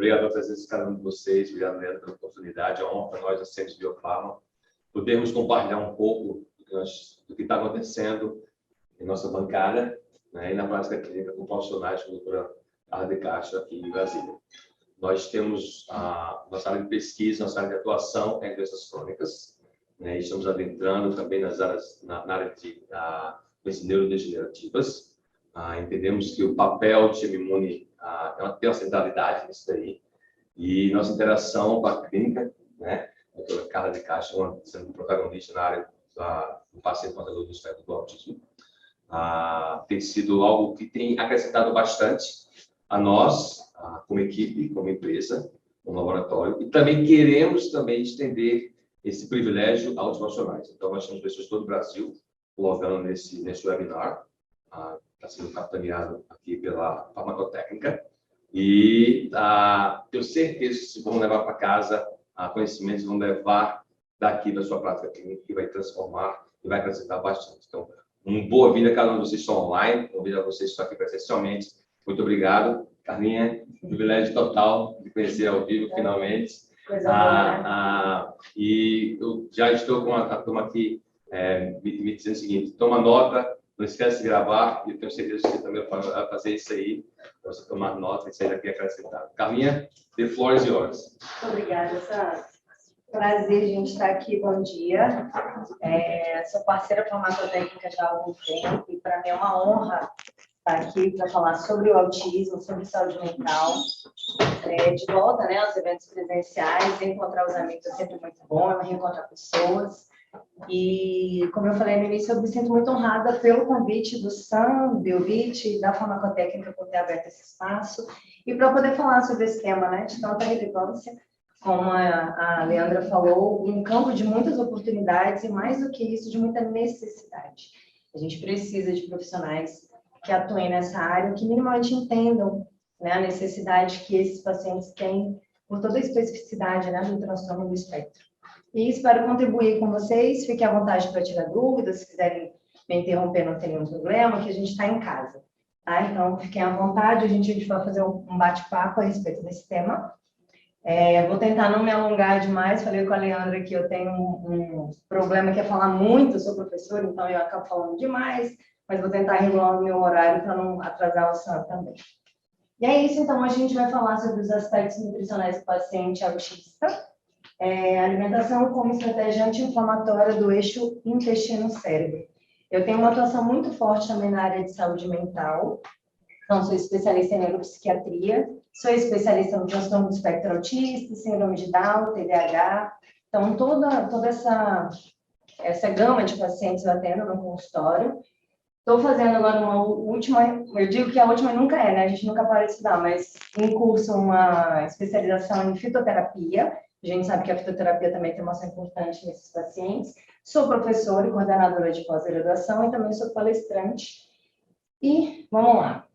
obrigado pela presença de cada um de vocês. Obrigado, Leandro, pela oportunidade. É uma honra para nós, da Centro Biofarma, podermos compartilhar um pouco do que está acontecendo em nossa bancada, né, e na prática clínica com profissionais como a doutora Carla de Castro aqui em Brasília. Nós temos a nossa área de pesquisa, nossa área de atuação em doenças crônicas, né, e estamos adentrando também nas áreas, na área de doenças neurodegenerativas. Entendemos que o papel do sistema imune tem uma centralidade nisso daí, e nossa interação com a clínica, né, a doutora Carla de Castro sendo protagonista na área do paciente portador do espectro do autismo, tem sido algo que tem acrescentado bastante a nós, como equipe, como empresa, como laboratório, e também queremos estender esse privilégio aos profissionais. Então, nós temos pessoas de todo o Brasil logando nesse webinar, está sendo capitaneado aqui pela farmacotécnica, e tenho certeza que se vão levar para casa conhecimentos, vão levar daqui da sua prática clínica, que vai transformar e vai acrescentar bastante. Então, uma boa vida a cada um de vocês que estão online, convido a vocês que estão aqui presencialmente. Muito obrigado, Carlinha, privilégio total de conhecer ao vivo, finalmente. E eu já estou com a turma aqui me dizendo o seguinte: toma nota, não esquece de gravar, e eu tenho certeza que você também vai fazer isso aí, para você tomar nota e sair daqui acrescentado. Carlinha, the floor is yours. Muito obrigada, Sandra. Prazer, a gente estar aqui, bom dia. Sou parceira farmacotécnica já há algum tempo, e para mim é uma honra estar aqui para falar sobre o autismo, sobre saúde mental. De volta, né, aos eventos presenciais, encontrar os amigos é sempre muito bom, reencontrar pessoas. E, como eu falei no início, eu me sinto muito honrada pelo convite do Sam, Biovit, da farmacotécnica, por ter aberto esse espaço, e para poder falar sobre esse tema, né, de tanta relevância, como a Leandra falou, um campo de muitas oportunidades e, mais do que isso, de muita necessidade. A gente precisa de profissionais que atuem nessa área, que minimamente entendam, né, a necessidade que esses pacientes têm por toda a especificidade, né, do transtorno do espectro. E espero contribuir com vocês. Fiquem à vontade para tirar dúvidas, se quiserem me interromper, não tem nenhum problema, que a gente está em casa. Tá? Então, fiquem à vontade, a gente vai fazer um bate-papo a respeito desse tema. Vou tentar não me alongar demais. Falei com a Leandra que eu tenho um problema que é falar muito, eu sou professora, então eu acabo falando demais, mas vou tentar regular o meu horário para não atrasar o Sam também. E é isso, então, a gente vai falar sobre os aspectos nutricionais do paciente autista, alimentação como estratégia anti-inflamatória do eixo intestino-cérebro. Eu tenho uma atuação muito forte também na área de saúde mental. Então, sou especialista em neuropsiquiatria, sou especialista no transtorno do espectro autista, síndrome de Down, TDAH. Então, toda essa gama de pacientes eu atendo no consultório. Estou fazendo agora uma última, eu digo que a última nunca é, né? A gente nunca para de estudar, mas em curso uma especialização em fitoterapia. A gente sabe que a fitoterapia também tem uma ação importante nesses pacientes. Sou professora e coordenadora de pós-graduação e também sou palestrante. E vamos lá.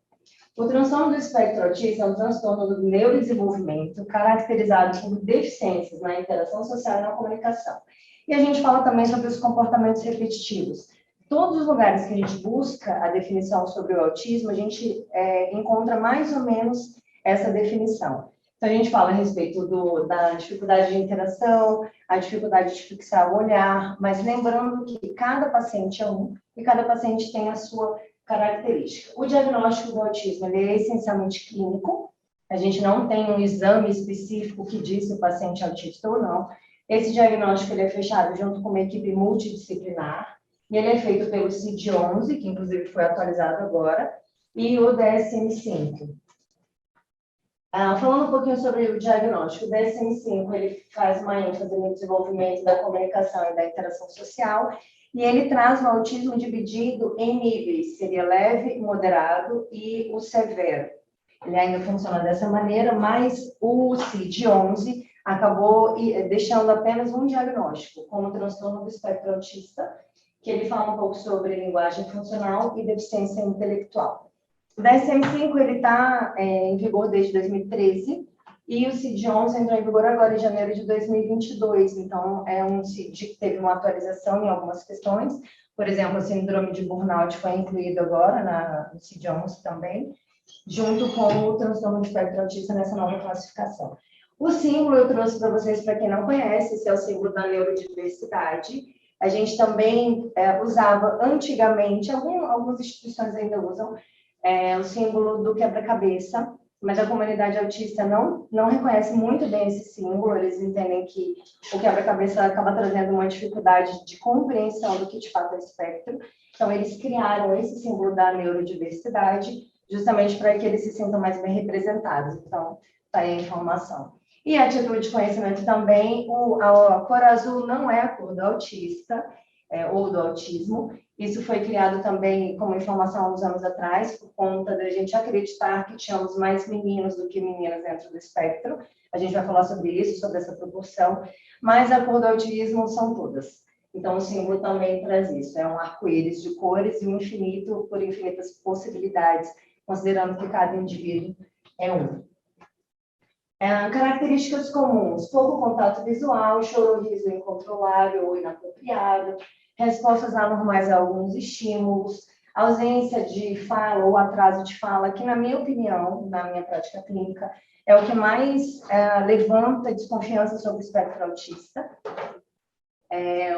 O transtorno do espectro autista é um transtorno do neurodesenvolvimento caracterizado por deficiências na interação social e na comunicação. E a gente fala também sobre os comportamentos repetitivos. Todos os lugares que a gente busca a definição sobre o autismo, a gente encontra mais ou menos essa definição. Então, a gente fala a respeito da dificuldade de interação, a dificuldade de fixar o olhar, mas lembrando que cada paciente é um e cada paciente tem a sua característica. O diagnóstico do autismo ele é essencialmente clínico, a gente não tem um exame específico que diz se o paciente é autista ou não. Esse diagnóstico ele é fechado junto com uma equipe multidisciplinar, e ele é feito pelo CID-11, que inclusive foi atualizado agora, e o DSM-5. Falando um pouquinho sobre o diagnóstico, o DSM-5 ele faz uma ênfase no desenvolvimento da comunicação e da interação social, e ele traz o autismo dividido em níveis, seria leve, moderado e o severo. Ele ainda funciona dessa maneira, mas o CID-11 acabou deixando apenas um diagnóstico, como transtorno do espectro autista, que ele fala um pouco sobre linguagem funcional e deficiência intelectual. O DSM-5 ele está em vigor desde 2013 e o CID-11 entrou em vigor agora em janeiro de 2022. Então, é um CID que teve uma atualização em algumas questões. Por exemplo, a síndrome de burnout foi incluído agora no CID-11 também. junto com o transtorno de espectro autista nessa nova classificação. O símbolo eu trouxe para vocês, para quem não conhece, esse é o símbolo da neurodiversidade. A gente também usava antigamente, algumas instituições ainda usam, o símbolo do quebra-cabeça, mas a comunidade autista não reconhece muito bem esse símbolo, eles entendem que o quebra-cabeça acaba trazendo uma dificuldade de compreensão do que de fato é espectro. Então, eles criaram esse símbolo da neurodiversidade, justamente para que eles se sintam mais bem representados. Então, está aí a informação. E a título de conhecimento também, a cor azul não é a cor do autista, ou do autismo. Isso foi criado também como informação há uns anos atrás, por conta da gente acreditar que tínhamos mais meninos do que meninas dentro do espectro. A gente vai falar sobre isso, sobre essa proporção, mas a cor do autismo são todas. Então, o símbolo também traz isso, é um arco-íris de cores e um infinito por infinitas possibilidades, considerando que cada indivíduo é um. Características comuns: pouco contato visual, choro ou riso incontrolável ou inapropriado, respostas anormais a alguns estímulos, ausência de fala ou atraso de fala, que, na minha opinião, na minha prática clínica, é o que mais levanta desconfiança sobre o espectro autista.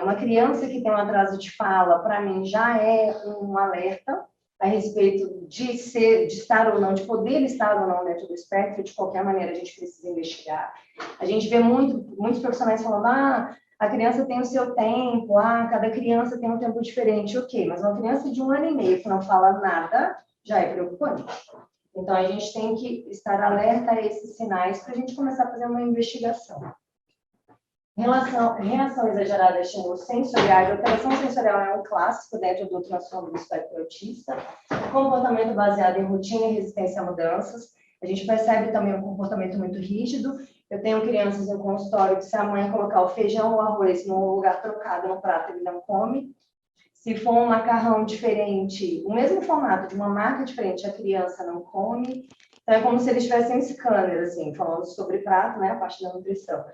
Uma criança que tem um atraso de fala, para mim, já é um alerta a respeito de estar ou não, de poder estar ou não dentro do espectro. De qualquer maneira, a gente precisa investigar. A gente vê muitos profissionais falando, a criança tem o seu tempo, cada criança tem um tempo diferente. Ok, mas uma criança de 1 ano e meio que não fala nada, já é preocupante. Então, a gente tem que estar alerta a esses sinais para a gente começar a fazer uma investigação. Reação exagerada a estímulos sensoriais. Alteração sensorial é um clássico dentro do transtorno do espectro autista. Comportamento baseado em rotina e resistência a mudanças. A gente percebe também um comportamento muito rígido. Eu tenho crianças no consultório que, se a mãe colocar o feijão ou arroz num lugar trocado no prato, ele não come. Se for um macarrão diferente, o mesmo formato de uma marca diferente, a criança não come. Então, é como se eles tivessem um scanner, assim, falando sobre prato, né, a parte da nutrição.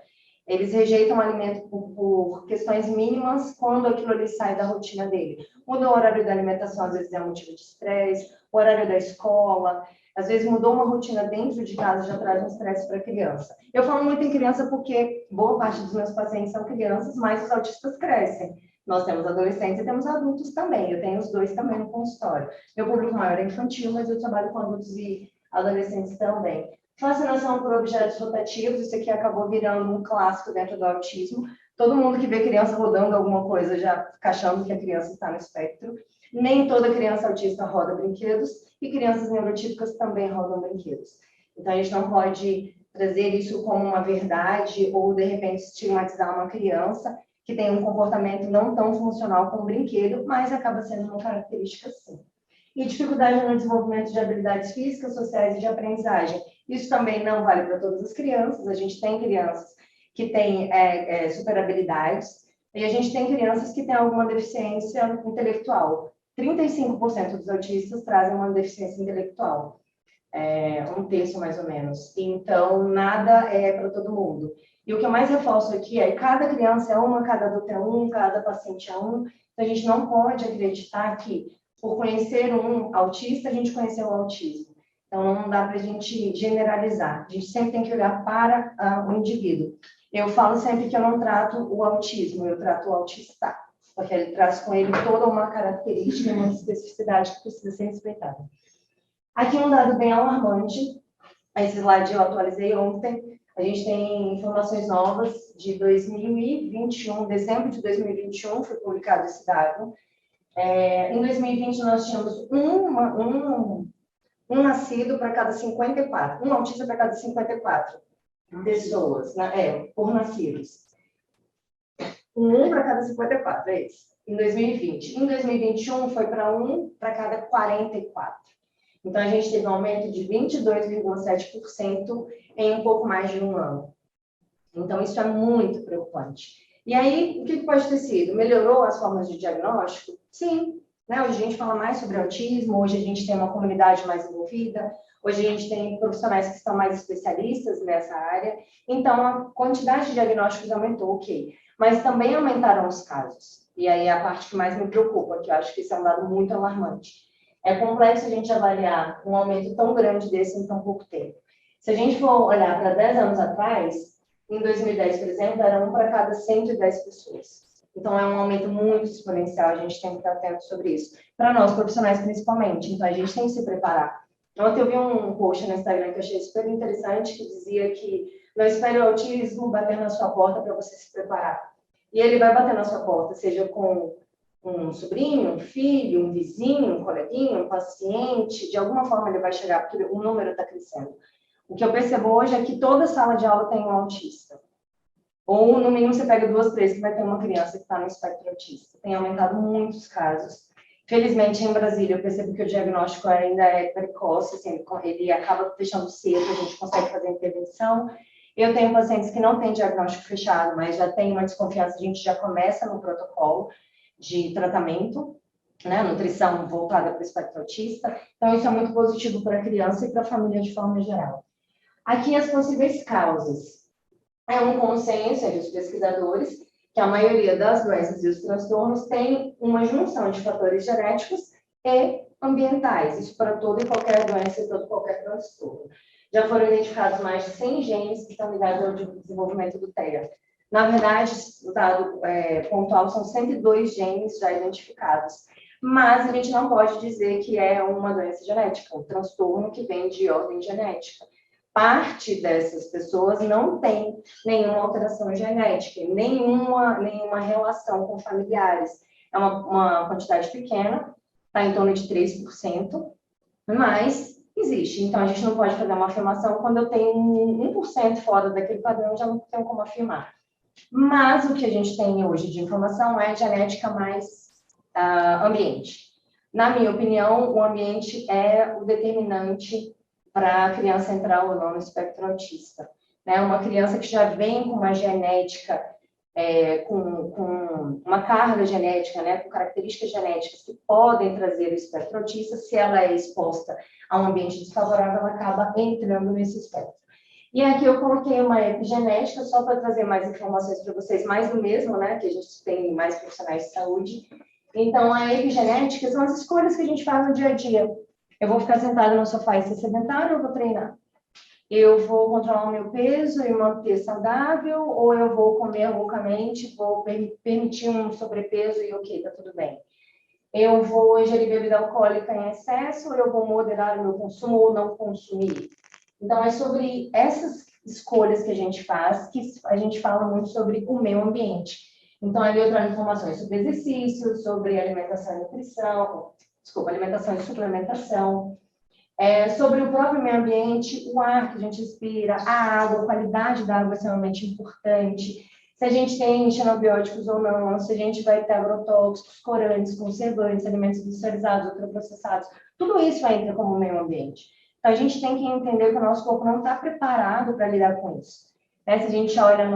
Eles rejeitam o alimento por questões mínimas quando aquilo ali sai da rotina dele. Mudou o horário da alimentação, às vezes é um motivo de estresse, o horário da escola, às vezes mudou uma rotina dentro de casa, já traz um estresse para a criança. Eu falo muito em criança porque boa parte dos meus pacientes são crianças, mas os autistas crescem. Nós temos adolescentes e temos adultos também. Eu tenho os dois também no consultório. Meu público maior é infantil, mas eu trabalho com adultos e adolescentes também. Fascinação por objetos rotativos, isso aqui acabou virando um clássico dentro do autismo. Todo mundo que vê criança rodando alguma coisa já fica achando que a criança está no espectro. Nem toda criança autista roda brinquedos e crianças neurotípicas também rodam brinquedos. Então, a gente não pode trazer isso como uma verdade ou, de repente, estigmatizar uma criança que tem um comportamento não tão funcional como brinquedo, mas acaba sendo uma característica sim. E dificuldade no desenvolvimento de habilidades físicas, sociais e de aprendizagem. Isso também não vale para todas as crianças. A gente tem crianças que têm super habilidades e a gente tem crianças que têm alguma deficiência intelectual. 35% dos autistas trazem uma deficiência intelectual, 1/3 mais ou menos. Então, nada é para todo mundo. E o que eu mais reforço aqui é que cada criança é uma, cada adulto é um, cada paciente é um. Então, a gente não pode acreditar que, por conhecer um autista, a gente conheceu o autismo. Então, não dá para a gente generalizar. A gente sempre tem que olhar para o indivíduo. Eu falo sempre que eu não trato o autismo, eu trato o autista, porque ele traz com ele toda uma característica, uma especificidade que precisa ser respeitada. Aqui um dado bem alarmante. Esse slide eu atualizei ontem. A gente tem informações novas de 2021, dezembro de 2021, foi publicado esse dado. Em 2020, nós tínhamos um nascido para cada 54, um autista para cada 54 pessoas, por nascidos. Um para cada 54, é isso, em 2020. Em 2021, foi para um para cada 44. Então, a gente teve um aumento de 22,7% em um pouco mais de um ano. Então, isso é muito preocupante. E aí, o que pode ter sido? Melhorou as formas de diagnóstico? Sim. Hoje a gente fala mais sobre autismo, hoje a gente tem uma comunidade mais envolvida, hoje a gente tem profissionais que estão mais especialistas nessa área. Então, a quantidade de diagnósticos aumentou, ok. Mas também aumentaram os casos. E aí é a parte que mais me preocupa, que eu acho que isso é um dado muito alarmante. É complexo a gente avaliar um aumento tão grande desse em tão pouco tempo. Se a gente for olhar para 10 anos atrás, em 2010, por exemplo, era 1 para cada 110 pessoas. Então, é um aumento muito exponencial, a gente tem que estar atento sobre isso. Para nós, profissionais, principalmente. Então, a gente tem que se preparar. Ontem eu vi um post no Instagram que eu achei super interessante, que dizia que não espere o autismo bater na sua porta para você se preparar. E ele vai bater na sua porta, seja com um sobrinho, um filho, um vizinho, um coleguinha, um paciente, de alguma forma ele vai chegar, porque o número está crescendo. O que eu percebo hoje é que toda sala de aula tem um autista. Ou, no mínimo, você pega 2, 3 que vai ter uma criança que está no espectro autista. Tem aumentado muitos casos. Felizmente, em Brasília, eu percebo que o diagnóstico ainda é precoce, assim, ele acaba fechando cedo, a gente consegue fazer intervenção. Eu tenho pacientes que não têm diagnóstico fechado, mas já tem uma desconfiança, a gente já começa no protocolo de tratamento, né, nutrição voltada para o espectro autista. Então, isso é muito positivo para a criança e para a família de forma geral. Aqui, as possíveis causas. É um consenso entre os pesquisadores que a maioria das doenças e os transtornos tem uma junção de fatores genéticos e ambientais, isso para toda e qualquer doença e todo qualquer transtorno. Já foram identificados mais de 100 genes que estão ligados ao desenvolvimento do TEA. Na verdade, o dado pontual são 102 genes já identificados, mas a gente não pode dizer que é uma doença genética, um transtorno que vem de ordem genética. Parte dessas pessoas não tem nenhuma alteração genética, nenhuma relação com familiares. É uma quantidade pequena, está em torno de 3%, mas existe. Então, a gente não pode fazer uma afirmação quando eu tenho 1% fora daquele padrão, eu já não tenho como afirmar. Mas o que a gente tem hoje de informação é genética mais ambiente. Na minha opinião, o ambiente é o determinante para a criança entrar ou não no espectro autista. Né? Uma criança que já vem com uma genética, com uma carga genética, né? Com características genéticas que podem trazer o espectro autista, se ela é exposta a um ambiente desfavorável, ela acaba entrando nesse espectro. E aqui eu coloquei uma epigenética, só para trazer mais informações para vocês, mais do mesmo, né? Que a gente tem mais profissionais de saúde. Então, a epigenética são as escolhas que a gente faz no dia a dia. Eu vou ficar sentada no sofá e ser sedentário ou eu vou treinar? Eu vou controlar o meu peso e manter saudável ou eu vou comer loucamente, vou permitir um sobrepeso e ok, tá tudo bem? Eu vou ingerir bebida alcoólica em excesso ou eu vou moderar o meu consumo ou não consumir? Então, é sobre essas escolhas que a gente faz que a gente fala muito sobre o meio ambiente. Então, ali eu trago informações sobre exercício, sobre alimentação e nutrição, alimentação e suplementação, sobre o próprio meio ambiente, o ar que a gente respira, a água, a qualidade da água é extremamente importante, se a gente tem xenobióticos ou não, se a gente vai ter agrotóxicos, corantes, conservantes, alimentos industrializados, ultraprocessados, tudo isso vai entrar como meio ambiente. Então, a gente tem que entender que o nosso corpo não está preparado para lidar com isso. Né? Se a gente olha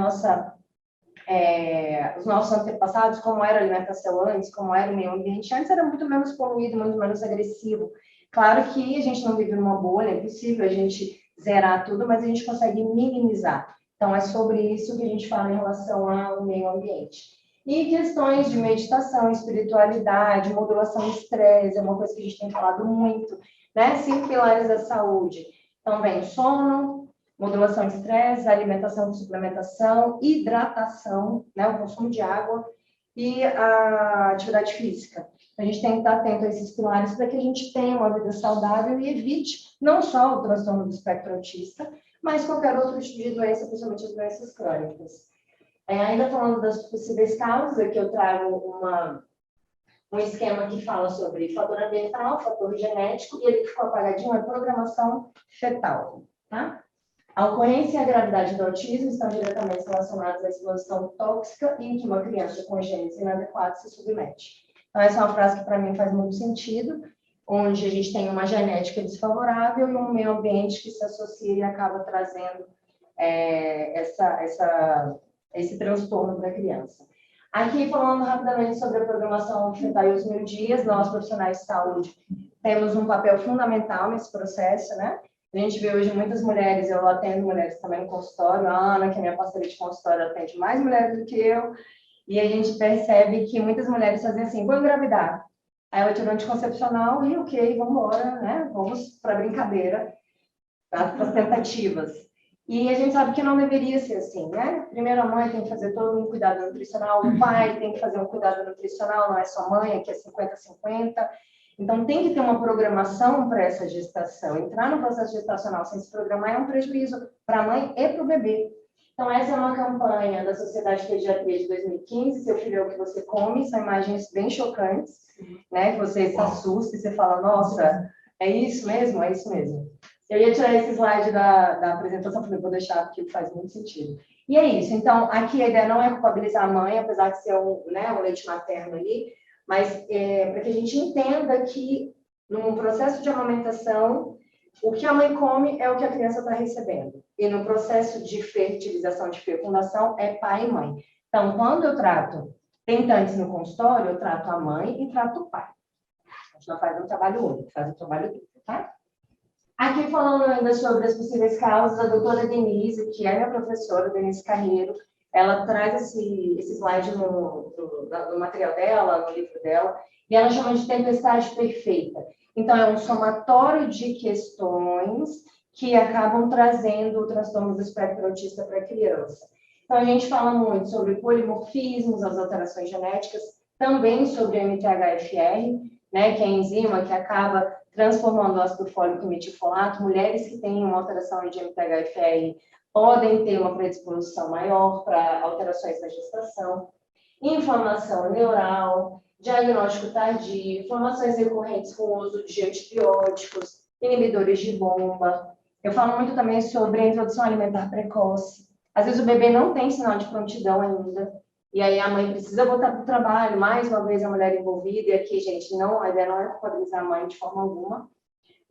os nossos antepassados, como era a alimentação antes, como era o meio ambiente, antes era muito menos poluído, muito menos agressivo. Claro que a gente não vive numa bolha, é impossível a gente zerar tudo, mas a gente consegue minimizar. Então, é sobre isso que a gente fala em relação ao meio ambiente. E questões de meditação, espiritualidade, modulação do estresse, é uma coisa que a gente tem falado muito, né? 5 pilares da saúde. Então, vem sono, modulação de estresse, alimentação, suplementação, hidratação, né? O consumo de água e a atividade física. A gente tem que estar atento a esses pilares para que a gente tenha uma vida saudável e evite não só o transtorno do espectro autista, mas qualquer outro tipo de doença, principalmente as doenças crônicas. Ainda falando das possíveis causas, aqui eu trago um esquema que fala sobre fator ambiental, fator genético, e ele que ficou apagadinho é programação fetal. Tá? A ocorrência e a gravidade do autismo estão diretamente relacionadas à exposição tóxica em que uma criança com genes inadequados se submete. Então, essa é uma frase que para mim faz muito sentido, onde a gente tem uma genética desfavorável e um meio ambiente que se associa e acaba trazendo esse transtorno para a criança. Aqui, falando rapidamente sobre a programação fetal e os 1000 dias, nós, profissionais de saúde, temos um papel fundamental nesse processo, né? A gente vê hoje muitas mulheres, eu atendo mulheres também no consultório, a Ana, que é minha parceira de consultório, atende mais mulheres do que eu, e a gente percebe que muitas mulheres fazem assim, vou engravidar. Aí ela tirou anticoncepcional e ok, vamos embora, né? Vamos para a brincadeira, para as tentativas. E a gente sabe que não deveria ser assim, né? Primeiro a mãe tem que fazer todo um cuidado nutricional, o pai tem que fazer um cuidado nutricional, não é só mãe, aqui é 50-50. Então tem que ter uma programação para essa gestação. Entrar no processo gestacional sem se programar é um prejuízo para a mãe e para o bebê. Então essa é uma campanha da Sociedade de Pediatria de 2015, Seu Filho é o que Você Come, são imagens bem chocantes, né? Que você se assusta e você fala, nossa, é isso mesmo? É isso mesmo. Eu ia tirar esse slide da apresentação, falei, vou deixar porque faz muito sentido. E é isso. Então, aqui a ideia não é culpabilizar a mãe, apesar de ser um leite materno ali, mas para que a gente entenda que, num processo de amamentação, o que a mãe come é o que a criança está recebendo. E no processo de fertilização, de fecundação, é pai e mãe. Então, quando eu trato tentantes no consultório, eu trato a mãe e trato o pai. A gente não faz um trabalho único, faz um trabalho duplo, tá? Aqui falando ainda sobre as possíveis causas, a doutora Denise, que é minha professora, Denise Carneiro, ela traz esse slide no material dela, no livro dela, e ela chama de tempestade perfeita. Então, é um somatório de questões que acabam trazendo o transtorno do espectro autista para a criança. Então, a gente fala muito sobre polimorfismos, as alterações genéticas, também sobre MTHFR, né, que é a enzima que acaba transformando o ácido fólico em metilfolato. Mulheres que têm uma alteração de MTHFR podem ter uma predisposição maior para alterações na gestação. Inflamação neural, diagnóstico tardio, inflamações recorrentes com o uso de antibióticos, inibidores de bomba. Eu falo muito também sobre a introdução alimentar precoce. Às vezes o bebê não tem sinal de prontidão ainda, e aí a mãe precisa voltar para o trabalho, mais uma vez a mulher envolvida, e aqui, gente, a ideia não é culpabilizar a mãe de forma alguma,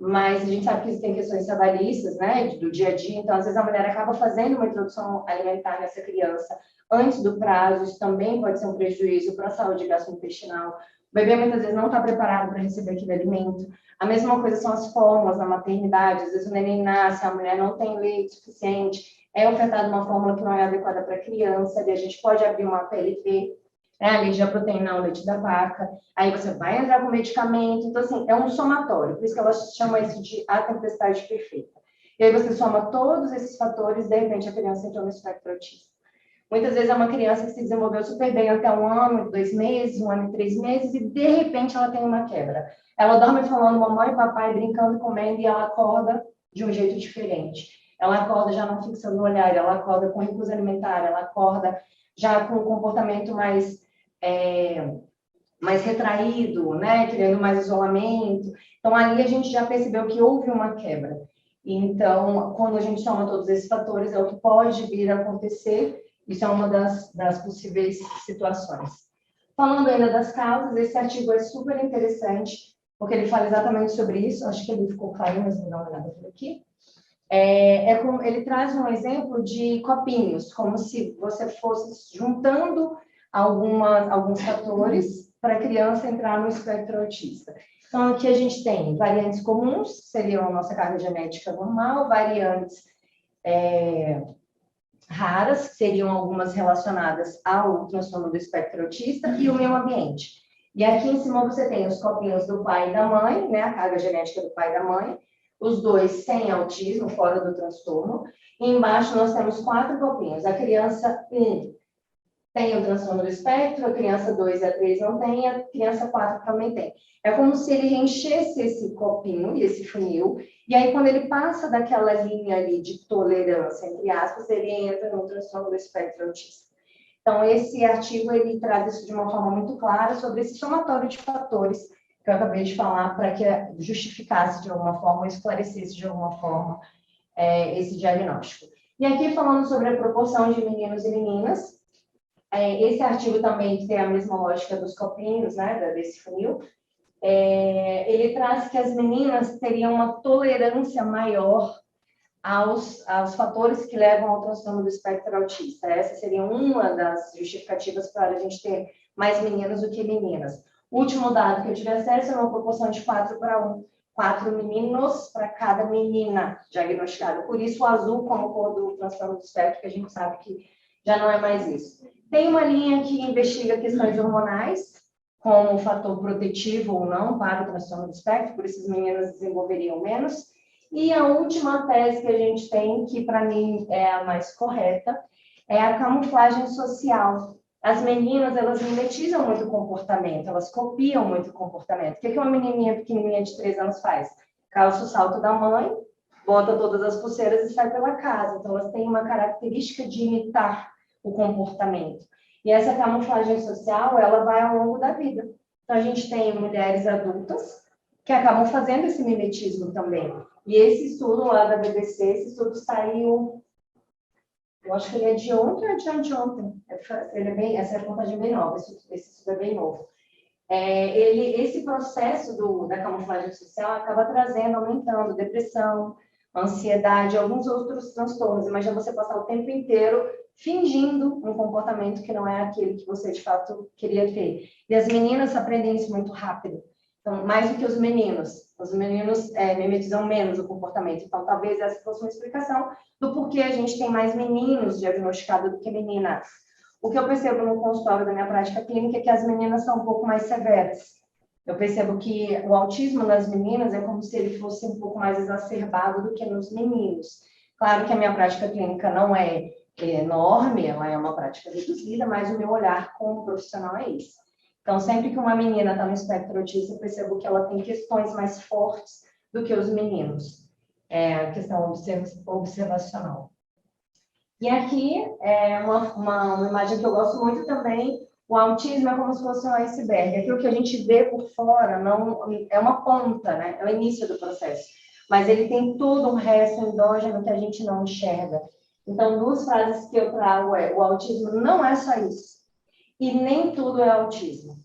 mas a gente sabe que existem questões trabalhistas, né, do dia a dia, então às vezes a mulher acaba fazendo uma introdução alimentar nessa criança antes do prazo, isso também pode ser um prejuízo para a saúde gastrointestinal. O bebê muitas vezes não está preparado para receber aquele alimento. A mesma coisa são as fórmulas na maternidade, às vezes o neném nasce, a mulher não tem leite suficiente, é ofertada uma fórmula que não é adequada para a criança, e a gente pode abrir uma PLV, né, leite da proteína, o leite da vaca, aí você vai entrar com medicamento, então assim, é um somatório, por isso que ela chama isso de a tempestade perfeita. E aí você soma todos esses fatores, de repente a criança entrou no espectro autista. Muitas vezes é uma criança que se desenvolveu super bem até 1 ano, 2 meses, 1 ano e 3 meses, e de repente ela tem uma quebra. Ela dorme falando mamãe e papai, brincando, comendo, e ela acorda de um jeito diferente. Ela acorda já não fixando o olhar, ela acorda com recusa alimentar, ela acorda já com um comportamento mais retraído, né? Querendo mais isolamento. Então, ali a gente já percebeu que houve uma quebra. Então, quando a gente soma todos esses fatores, é o que pode vir a acontecer. Isso é uma das possíveis situações. Falando ainda das causas, esse artigo é super interessante, porque ele fala exatamente sobre isso. Acho que ele ficou claro, mas vou dar uma olhada por aqui. Ele traz um exemplo de copinhos, como se você fosse juntando alguns fatores para a criança entrar no espectro autista. Então, aqui a gente tem variantes comuns, que seriam a nossa carga genética normal, variantes raras, que seriam algumas relacionadas ao transtorno do espectro autista, e o meio ambiente. E aqui em cima você tem os copinhos do pai e da mãe, né, a carga genética do pai e da mãe, os dois sem autismo, fora do transtorno, e embaixo nós temos 4 copinhos. A criança 1 tem o transtorno do espectro, a criança 2 e a 3 não tem, a criança 4 também tem. É como se ele enchesse esse copinho, esse funil, e aí quando ele passa daquela linha ali de tolerância, entre aspas, ele entra no transtorno do espectro autista. Então, esse artigo, ele traz isso de uma forma muito clara sobre esse somatório de fatores que eu acabei de falar, para que justificasse de alguma forma, esclarecesse de alguma forma esse diagnóstico. E aqui, falando sobre a proporção de meninos e meninas, esse artigo também tem a mesma lógica dos copinhos, né, desse funil. Ele traz que as meninas teriam uma tolerância maior aos fatores que levam ao transtorno do espectro autista. Essa seria uma das justificativas para a gente ter mais meninos do que meninas. O último dado que eu tive acesso é uma proporção de 4:1. 4 meninos para cada menina diagnosticada. Por isso, o azul como cor do transtorno do espectro, que a gente sabe que já não é mais isso. Tem uma linha que investiga questões hormonais, como um fator protetivo ou não para o transtorno do espectro, por isso as meninas desenvolveriam menos. E a última tese que a gente tem, que para mim é a mais correta, é a camuflagem social. As meninas, elas mimetizam muito o comportamento, elas copiam muito o comportamento. O que uma menininha pequenininha de 3 anos faz? Calça o salto da mãe, bota todas as pulseiras e sai pela casa. Então, elas têm uma característica de imitar o comportamento. E essa camuflagem social, ela vai ao longo da vida. Então, a gente tem mulheres adultas que acabam fazendo esse mimetismo também. E esse estudo lá da BBC, esse estudo saiu, eu acho que ele é de ontem ou de anteontem. Essa é a contagem bem nova, esse estudo é bem novo. Esse processo da camuflagem social acaba trazendo, aumentando depressão, ansiedade, alguns outros transtornos. Imagina você passar o tempo inteiro fingindo um comportamento que não é aquele que você de fato queria ter. E as meninas aprendem isso muito rápido. Então, mais do que os meninos mimetizam menos o comportamento. Então, talvez essa fosse uma explicação do porquê a gente tem mais meninos diagnosticados do que meninas. O que eu percebo no consultório da minha prática clínica é que as meninas são um pouco mais severas. Eu percebo que o autismo nas meninas é como se ele fosse um pouco mais exacerbado do que nos meninos. Claro que a minha prática clínica não é enorme, ela é uma prática reduzida, mas o meu olhar como profissional é esse. Então, sempre que uma menina está no espectro autista, eu percebo que ela tem questões mais fortes do que os meninos. A questão observacional. E aqui é uma imagem que eu gosto muito também. O autismo é como se fosse um iceberg. Aquilo que a gente vê por fora não é uma ponta, né? É o início do processo. Mas ele tem todo um resto endógeno que a gente não enxerga. Então, 2 frases que eu trago o autismo não é só isso. E nem tudo é autismo.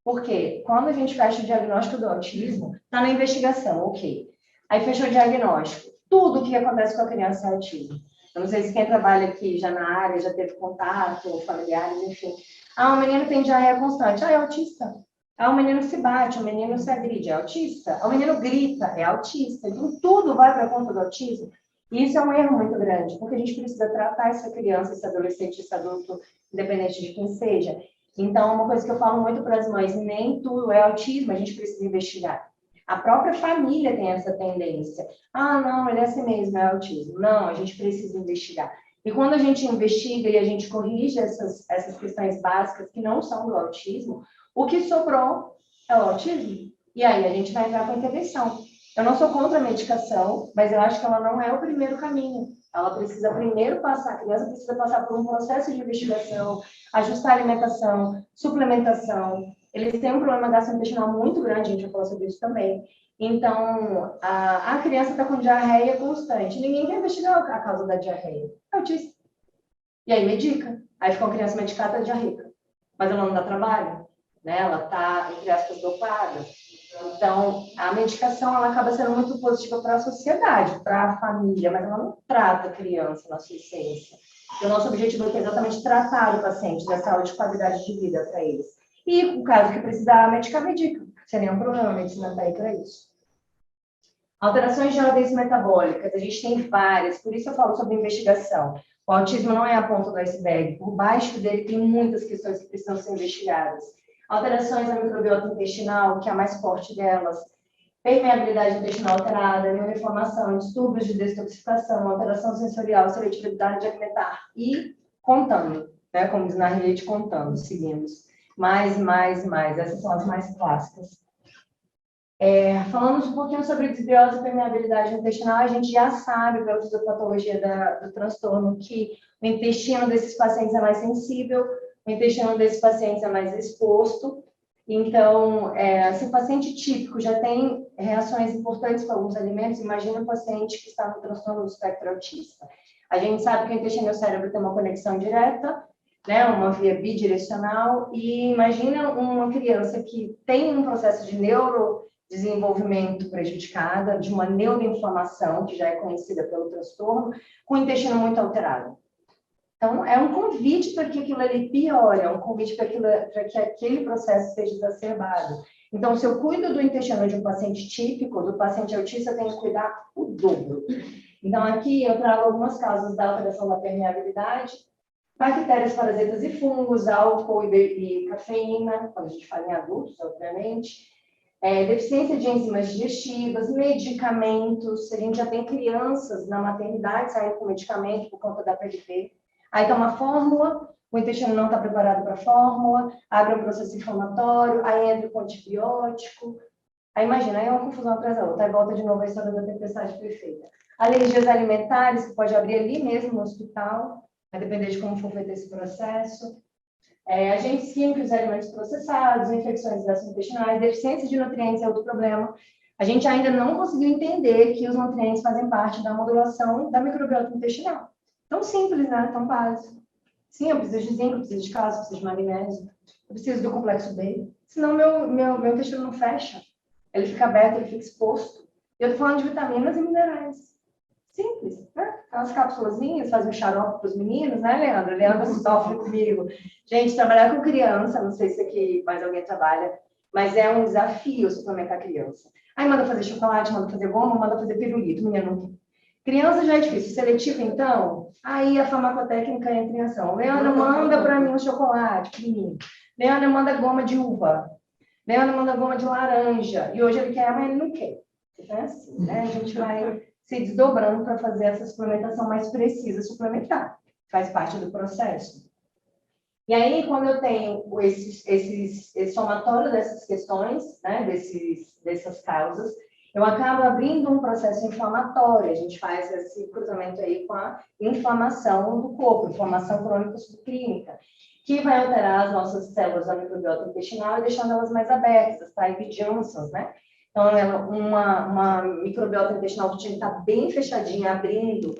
Porque quando a gente fecha o diagnóstico do autismo, está na investigação, ok. Aí fechou o diagnóstico. Tudo o que acontece com a criança é autismo. Eu não sei se quem trabalha aqui já na área, já teve contato, ou familiares, enfim. O menino tem diarreia constante. É autista. O menino se bate, o menino se agride, é autista. O menino grita, é autista. Então, tudo vai para a conta do autismo. E isso é um erro muito grande, porque a gente precisa tratar essa criança, esse adolescente, esse adulto, independente de quem seja. Então, uma coisa que eu falo muito para as mães, nem tudo é autismo, a gente precisa investigar. A própria família tem essa tendência. Não, ele é assim mesmo, é autismo. Não, a gente precisa investigar. E quando a gente investiga e a gente corrige essas questões básicas que não são do autismo, o que sobrou é o autismo. E aí a gente vai entrar com a intervenção. Eu não sou contra a medicação, mas eu acho que ela não é o primeiro caminho. Ela precisa primeiro passar, a criança precisa passar por um processo de investigação, ajustar a alimentação, suplementação. Eles têm um problema gastrointestinal muito grande, a gente vai falar sobre isso também. Então, a criança está com diarreia constante. Ninguém quer investigar a causa da diarreia. É autista. E aí medica. Aí fica uma criança medicada diarreica. Mas ela não dá trabalho, né? Ela está, entre aspas, dopada. Então, a medicação ela acaba sendo muito positiva para a sociedade, para a família, mas ela não trata a criança na sua essência. E o nosso objetivo é exatamente tratar o paciente, dar saúde e qualidade de vida para eles. E, no caso que precisar medicar, medica. Sem nenhum problema, a medicina está aí para isso. Alterações de ordens metabólicas, a gente tem várias, por isso eu falo sobre investigação. O autismo não é a ponta do iceberg, por baixo dele tem muitas questões que precisam ser investigadas. Alterações na microbiota intestinal, que é a mais forte delas, permeabilidade intestinal alterada, neuroinflamação, distúrbios de detoxificação, alteração sensorial, seletividade alimentar e contando, né? Como diz na rede, contando, seguimos. Mais, essas são as mais clássicas. Falando um pouquinho sobre desbiose e permeabilidade intestinal, a gente já sabe, pela fisiopatologia do transtorno, que o intestino desses pacientes é mais sensível, o intestino desses pacientes é mais exposto. Então, se o paciente típico já tem reações importantes com alguns alimentos, imagina o paciente que está no transtorno do espectro autista. A gente sabe que o intestino e o cérebro têm uma conexão direta, né, uma via bidirecional, e imagina uma criança que tem um processo de neurodesenvolvimento prejudicada, de uma neuroinflamação, que já é conhecida pelo transtorno, com o intestino muito alterado. Então, é um convite para que aquilo ali piore, é um convite para que aquele processo seja exacerbado. Então, se eu cuido do intestino de um paciente típico, do paciente autista, eu tenho que cuidar o dobro. Então, aqui eu trago algumas causas da alteração da permeabilidade. bactérias, parasitas e fungos, álcool e cafeína, quando a gente fala em adultos, obviamente. Deficiência de enzimas digestivas, medicamentos. A gente já tem crianças na maternidade saindo com medicamento por conta da PDP. Aí toma fórmula, o intestino não está preparado para a fórmula, abre um processo inflamatório, aí entra com antibiótico. Aí imagina, aí é uma confusão atrás da outra, aí volta de novo a história da tempestade perfeita. Alergias alimentares, que pode abrir ali mesmo no hospital, vai depender de como for feito esse processo. Agentes químicos, alimentos processados, infecções gastrointestinais, deficiência de nutrientes é outro problema. A gente ainda não conseguiu entender que os nutrientes fazem parte da modulação da microbiota intestinal. Tão simples, né? Tão básico. Sim, eu preciso de zinco, eu preciso de cálcio, eu preciso de magnésio, eu preciso do complexo B. Senão meu intestino não fecha. Ele fica aberto, ele fica exposto. E eu estou falando de vitaminas e minerais. Simples, né? Aquelas cápsulazinhas, faz um xarope para os meninos, né, Leandro? Leandro sofre comigo. Gente, trabalhar com criança, não sei se aqui mais alguém trabalha, mas é um desafio suplementar criança. Aí manda fazer chocolate, manda fazer goma, manda fazer pirulito, menino. Criança já é difícil. Seletivo, então, aí a farmacotécnica entra em ação. Leandro, manda para mim um chocolate, pequenininho. Leandro, manda goma de uva. Leandro, manda goma de laranja. E hoje ele quer, mas ele não quer. Então é assim, né? A gente vai se desdobrando para fazer essa suplementação mais precisa, suplementar. Faz parte do processo. E aí, quando eu tenho esse somatório dessas questões, né, dessas causas, eu acabo abrindo um processo inflamatório. A gente faz esse cruzamento aí com a inflamação do corpo, inflamação crônica subclínica, que vai alterar as nossas células da microbiota intestinal e deixando elas mais abertas, as Tybee Johnsons, né? Então, uma microbiota intestinal que tinha que estar bem fechadinha, abrindo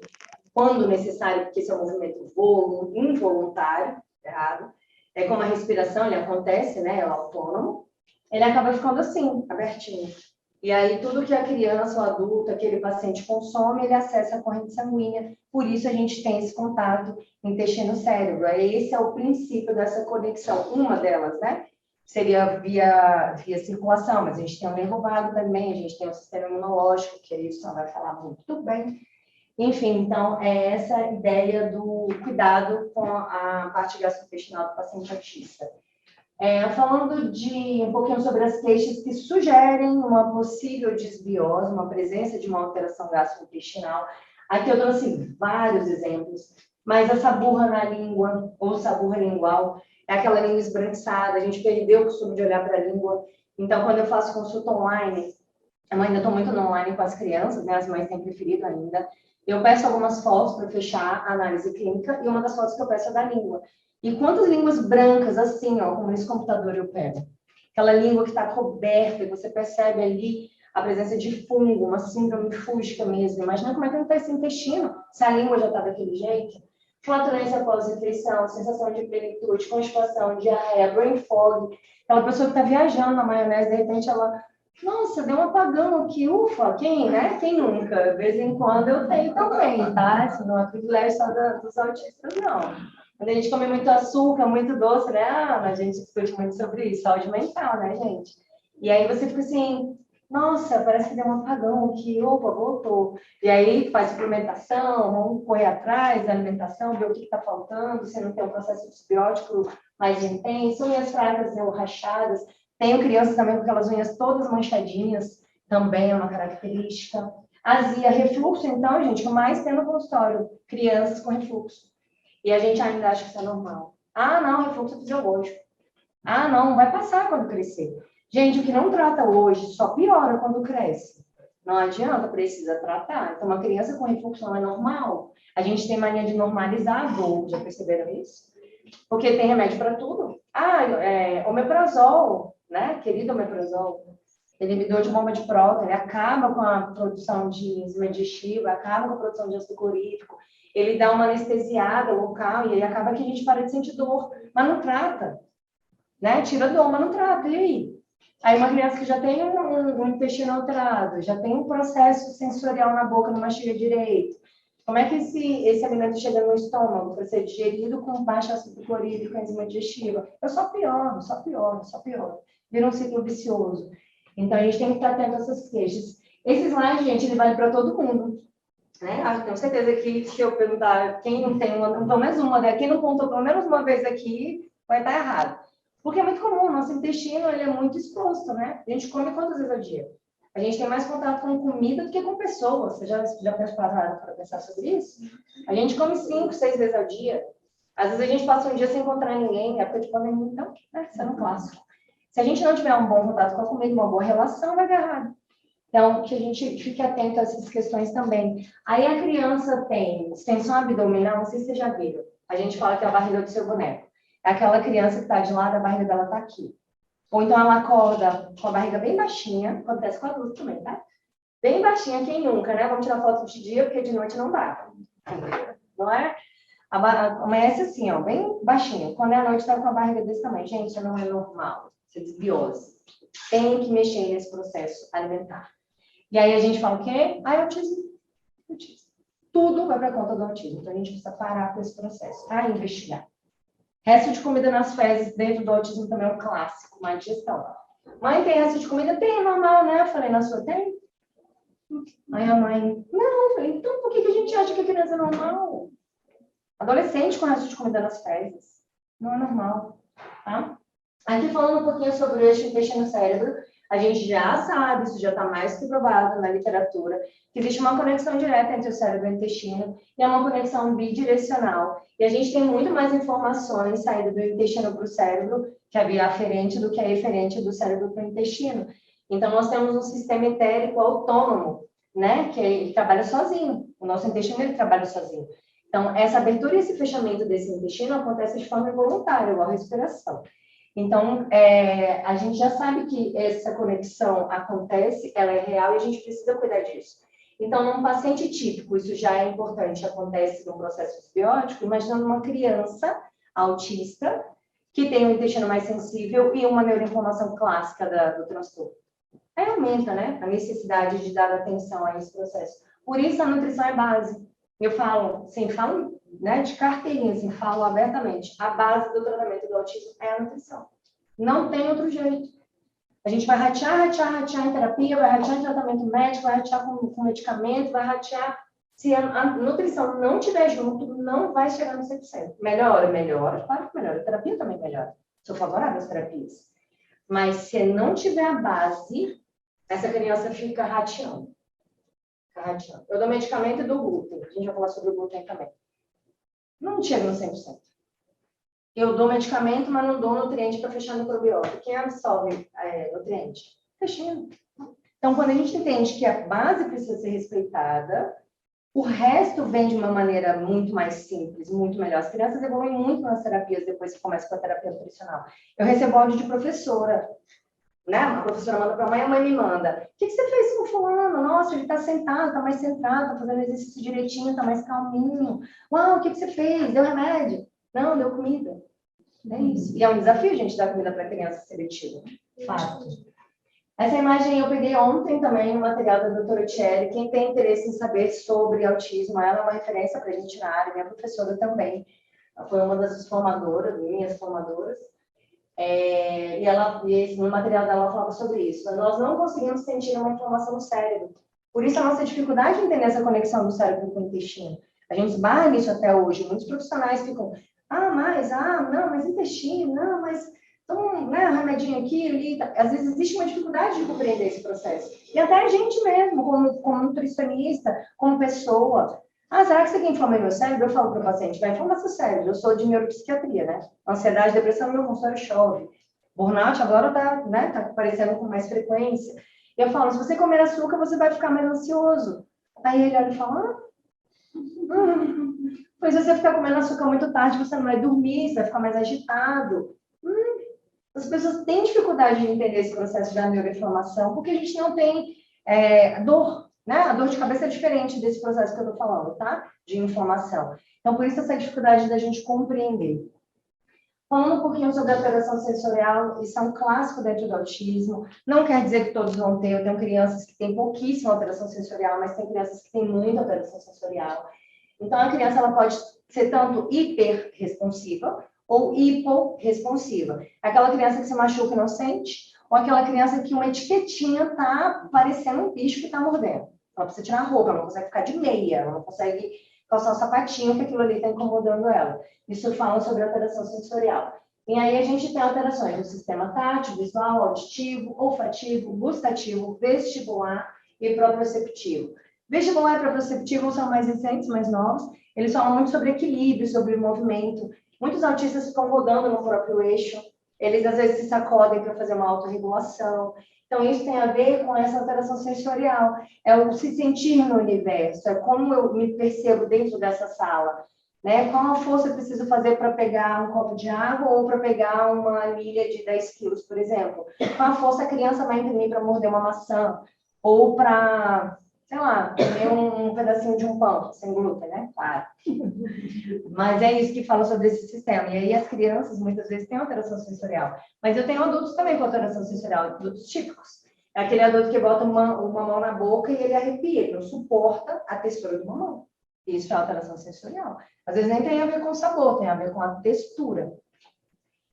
quando necessário, porque esse é um movimento involuntário, errado. É como a respiração, ele acontece, né? Ela é autônomo. Ele acaba ficando assim, abertinho. E aí, tudo que a criança, o adulto, aquele paciente consome, ele acessa a corrente sanguínea. Por isso, a gente tem esse contato intestino-cérebro. Esse é o princípio dessa conexão. Uma delas, né? Seria via circulação, mas a gente tem o nervo vago também, a gente tem o sistema imunológico, que isso vai falar muito bem. Enfim, então, é essa ideia do cuidado com a parte gastrointestinal do paciente autista. Falando um pouquinho sobre as queixas que sugerem uma possível desbiose, uma presença de uma alteração gastrointestinal. Aqui eu trouxe vários exemplos, mas a saburra na língua, ou saburra lingual, é aquela língua esbranquiçada, a gente perdeu o costume de olhar para a língua. Então, quando eu faço consulta online, eu ainda estou muito no online com as crianças, né? As mães têm preferido ainda. Eu peço algumas fotos para fechar a análise clínica, e uma das fotos que eu peço é da língua. E quantas línguas brancas, assim, ó, como nesse computador eu pego? Aquela língua que está coberta, e você percebe ali a presença de fungo, uma síndrome fúngica mesmo. Imagina como é que não está esse intestino, se a língua já está daquele jeito. Flatulência pós-refeição, sensação de plenitude, constipação, diarreia, brain fog. Aquela pessoa que está viajando na maionese, de repente ela... Nossa, deu um apagão aqui, ufa, quem, né? Quem nunca? De vez em quando eu tenho também, tá? Isso não é privilégio só dos autistas, não. Quando a gente come muito açúcar, muito doce, né? A gente discute muito sobre isso, saúde mental, né, gente? E aí você fica assim, nossa, parece que deu um apagão aqui, opa, voltou. E aí faz suplementação, vamos correr atrás da alimentação, ver o que está faltando, se não tem um processo desbiótico mais intenso, unhas fracas ou rachadas. Tenho crianças também com aquelas unhas todas manchadinhas, também é uma característica. Azia, refluxo, então, gente, o que mais tem no consultório, crianças com refluxo. E a gente ainda acha que isso é normal. Ah, não, refluxo fisiológico. Ah, não, vai passar quando crescer. Gente, o que não trata hoje só piora quando cresce. Não adianta, precisa tratar. Então, uma criança com refluxo não é normal. A gente tem mania de normalizar a dor, já perceberam isso? Porque tem remédio para tudo. Omeprazol, né? Querido omeprazol, inibidor de bomba de próton, ele acaba com a produção de enzima digestiva, acaba com a produção de ácido clorídrico, ele dá uma anestesiada local e aí acaba que a gente para de sentir dor, mas não trata, né? Tira dor, mas não trata, e aí? Aí uma criança que já tem um intestino alterado, já tem um processo sensorial na boca, não mastiga direito, como é que esse alimento chega no estômago para ser digerido com baixo ácido clorídrico, enzima digestiva? Eu só pioro, só pioro, só pioro. Vira um ciclo vicioso. Então, a gente tem que estar atento a essas queixas. Esse slide, gente, ele vale para todo mundo. né? Tenho certeza que se eu perguntar quem não tem pelo menos uma, né? Quem não contou pelo menos uma vez aqui, vai estar errado. Porque é muito comum, o nosso intestino ele é muito exposto, né? A gente come quantas vezes ao dia? A gente tem mais contato com comida do que com pessoas. Você já pensou para pensar sobre isso? A gente come 5, 6 vezes ao dia. Às vezes a gente passa um dia sem encontrar ninguém, época de pandemia, então, né? Isso é um clássico. Se a gente não tiver um bom contato com a comida, uma boa relação, vai dar errado. Então, que a gente fique atento a essas questões também. Aí a criança tem extensão abdominal, não sei se vocês já viram. A gente fala que é a barriga do seu boneco. É aquela criança que está de lado, a barriga dela está aqui. Ou então ela acorda com a barriga bem baixinha, acontece com adulto também, tá? Bem baixinha, quem nunca, né? Vamos tirar foto de dia, porque de noite não dá. Não é? Amanhece assim, ó, bem baixinho. Quando é à noite, está com a barriga desse tamanho. Gente, isso não é normal. Isso é desbiose. Tem que mexer nesse processo alimentar. E aí a gente fala o quê? Autismo. Autismo. Tudo vai para conta do autismo. Então a gente precisa parar com esse processo, tá? Investigar. Resto de comida nas fezes dentro do autismo também é um clássico, má digestão. Mãe, tem resto de comida? Tem, normal, né? Eu falei, na sua tem? Aí a mãe, não. Eu falei, então por que a gente acha que a criança é normal? Adolescente com resto de comida nas fezes. Não é normal, tá? Aqui falando um pouquinho sobre o eixo intestino-cérebro, a gente já sabe, isso já está mais que provado na literatura, que existe uma conexão direta entre o cérebro e o intestino, e é uma conexão bidirecional. E a gente tem muito mais informações saindo do intestino para o cérebro, que é a via aferente, do que a eferente do cérebro para o intestino. Então, nós temos um sistema entérico autônomo, né, que ele trabalha sozinho. O nosso intestino, ele trabalha sozinho. Então, essa abertura e esse fechamento desse intestino acontece de forma involuntária, igual a respiração. Então, a gente já sabe que essa conexão acontece, ela é real e a gente precisa cuidar disso. Então, num paciente típico, isso já é importante, acontece no processo desbiótico, imaginando uma criança autista que tem um intestino mais sensível e uma neuroinflamação clássica do transtorno. Aí aumenta, né, a necessidade de dar atenção a esse processo. Por isso, a nutrição é base. Eu falo, sim, falo, né, de carteirinha, assim, falo abertamente. A base do tratamento do autismo é a nutrição. Não tem outro jeito. A gente vai ratear em terapia, vai ratear em tratamento médico, vai ratear com medicamento, vai ratear. Se a nutrição não estiver junto, não vai chegar no 100%. Melhora, claro que melhora. A terapia também melhora. Sou favorável às terapias. Mas se não tiver a base, essa criança fica rateando. Eu dou medicamento e dou glúten. A gente vai falar sobre o glúten também. Não chega no 100%. Eu dou medicamento, mas não dou nutriente para fechar a microbiota. Quem absorve nutriente? Intestino. Então, quando a gente entende que a base precisa ser respeitada, o resto vem de uma maneira muito mais simples, muito melhor. As crianças evoluem muito nas terapias depois que começa com a terapia nutricional. Eu recebo áudio de professora. Né? A professora manda para a mãe me manda. O que você fez com o fulano? Nossa, ele está sentado, está mais centrado, está fazendo exercício direitinho, está mais calminho. Uau, o que você fez? Deu remédio? Não, deu comida. É isso. E é um desafio a gente dar comida para criança seletiva. Fato. Essa imagem eu peguei ontem também no material da doutora Thierry. Quem tem interesse em saber sobre autismo, ela é uma referência para a gente na área, minha professora também. Ela foi uma das formadoras, minhas formadoras. E no material dela ela falava sobre isso. Nós não conseguimos sentir uma inflamação no cérebro. Por isso a nossa dificuldade de entender essa conexão do cérebro com o intestino. A gente esbarra nisso até hoje. Muitos profissionais ficam, mas intestino, não, mas então, né, um remedinho aqui, ali. Às vezes existe uma dificuldade de compreender esse processo. E até a gente mesmo, como nutricionista, como pessoa. Será que isso aqui inflama meu cérebro? Eu falo para o paciente, vai inflamar seu cérebro. Eu sou de neuropsiquiatria, né? Ansiedade, depressão, meu consultório chove. Burnout agora tá aparecendo com mais frequência. E eu falo, se você comer açúcar, você vai ficar mais ansioso. Aí ele olha e fala, pois se você ficar comendo açúcar muito tarde, você não vai dormir, você vai ficar mais agitado. As pessoas têm dificuldade de entender esse processo da neuroinflamação, porque a gente não tem dor. Né? A dor de cabeça é diferente desse processo que eu estou falando, tá? De inflamação. Então, por isso essa dificuldade da gente compreender. Falando um pouquinho sobre a alteração sensorial, isso é um clássico dentro do autismo. Não quer dizer que todos vão ter. Eu tenho crianças que têm pouquíssima alteração sensorial, mas tem crianças que têm muita alteração sensorial. Então, a criança ela pode ser tanto hiperresponsiva ou hiporresponsiva. Aquela criança que se machuca e não sente, ou aquela criança que uma etiquetinha está parecendo um bicho que está mordendo. Ela precisa tirar a roupa, ela não consegue ficar de meia, ela não consegue calçar o sapatinho, que aquilo ali está incomodando ela. Isso fala sobre alteração sensorial. E aí a gente tem alterações no sistema tátil, visual, auditivo, olfativo, gustativo, vestibular e proprioceptivo. Vestibular e proprioceptivo são mais recentes, mais novos. Eles falam muito sobre equilíbrio, sobre movimento. Muitos autistas ficam rodando no próprio eixo. Eles, às vezes, se sacodem para fazer uma autorregulação. Então, isso tem a ver com essa alteração sensorial. É o se sentir no universo. É como eu me percebo dentro dessa sala. Né? Qual a força eu preciso fazer para pegar um copo de água ou para pegar uma anilha de 10 quilos, por exemplo? Qual a força a criança vai imprimir para morder uma maçã? Ou para, sei lá, comer um pedacinho de um pão, sem glúten, né? Claro. Mas é isso que fala sobre esse sistema. E aí as crianças, muitas vezes, têm alteração sensorial. Mas eu tenho adultos também com alteração sensorial, adultos típicos. É aquele adulto que bota uma mão na boca e ele arrepia, ele não suporta a textura de uma mão. Isso é alteração sensorial. Às vezes nem tem a ver com o sabor, tem a ver com a textura.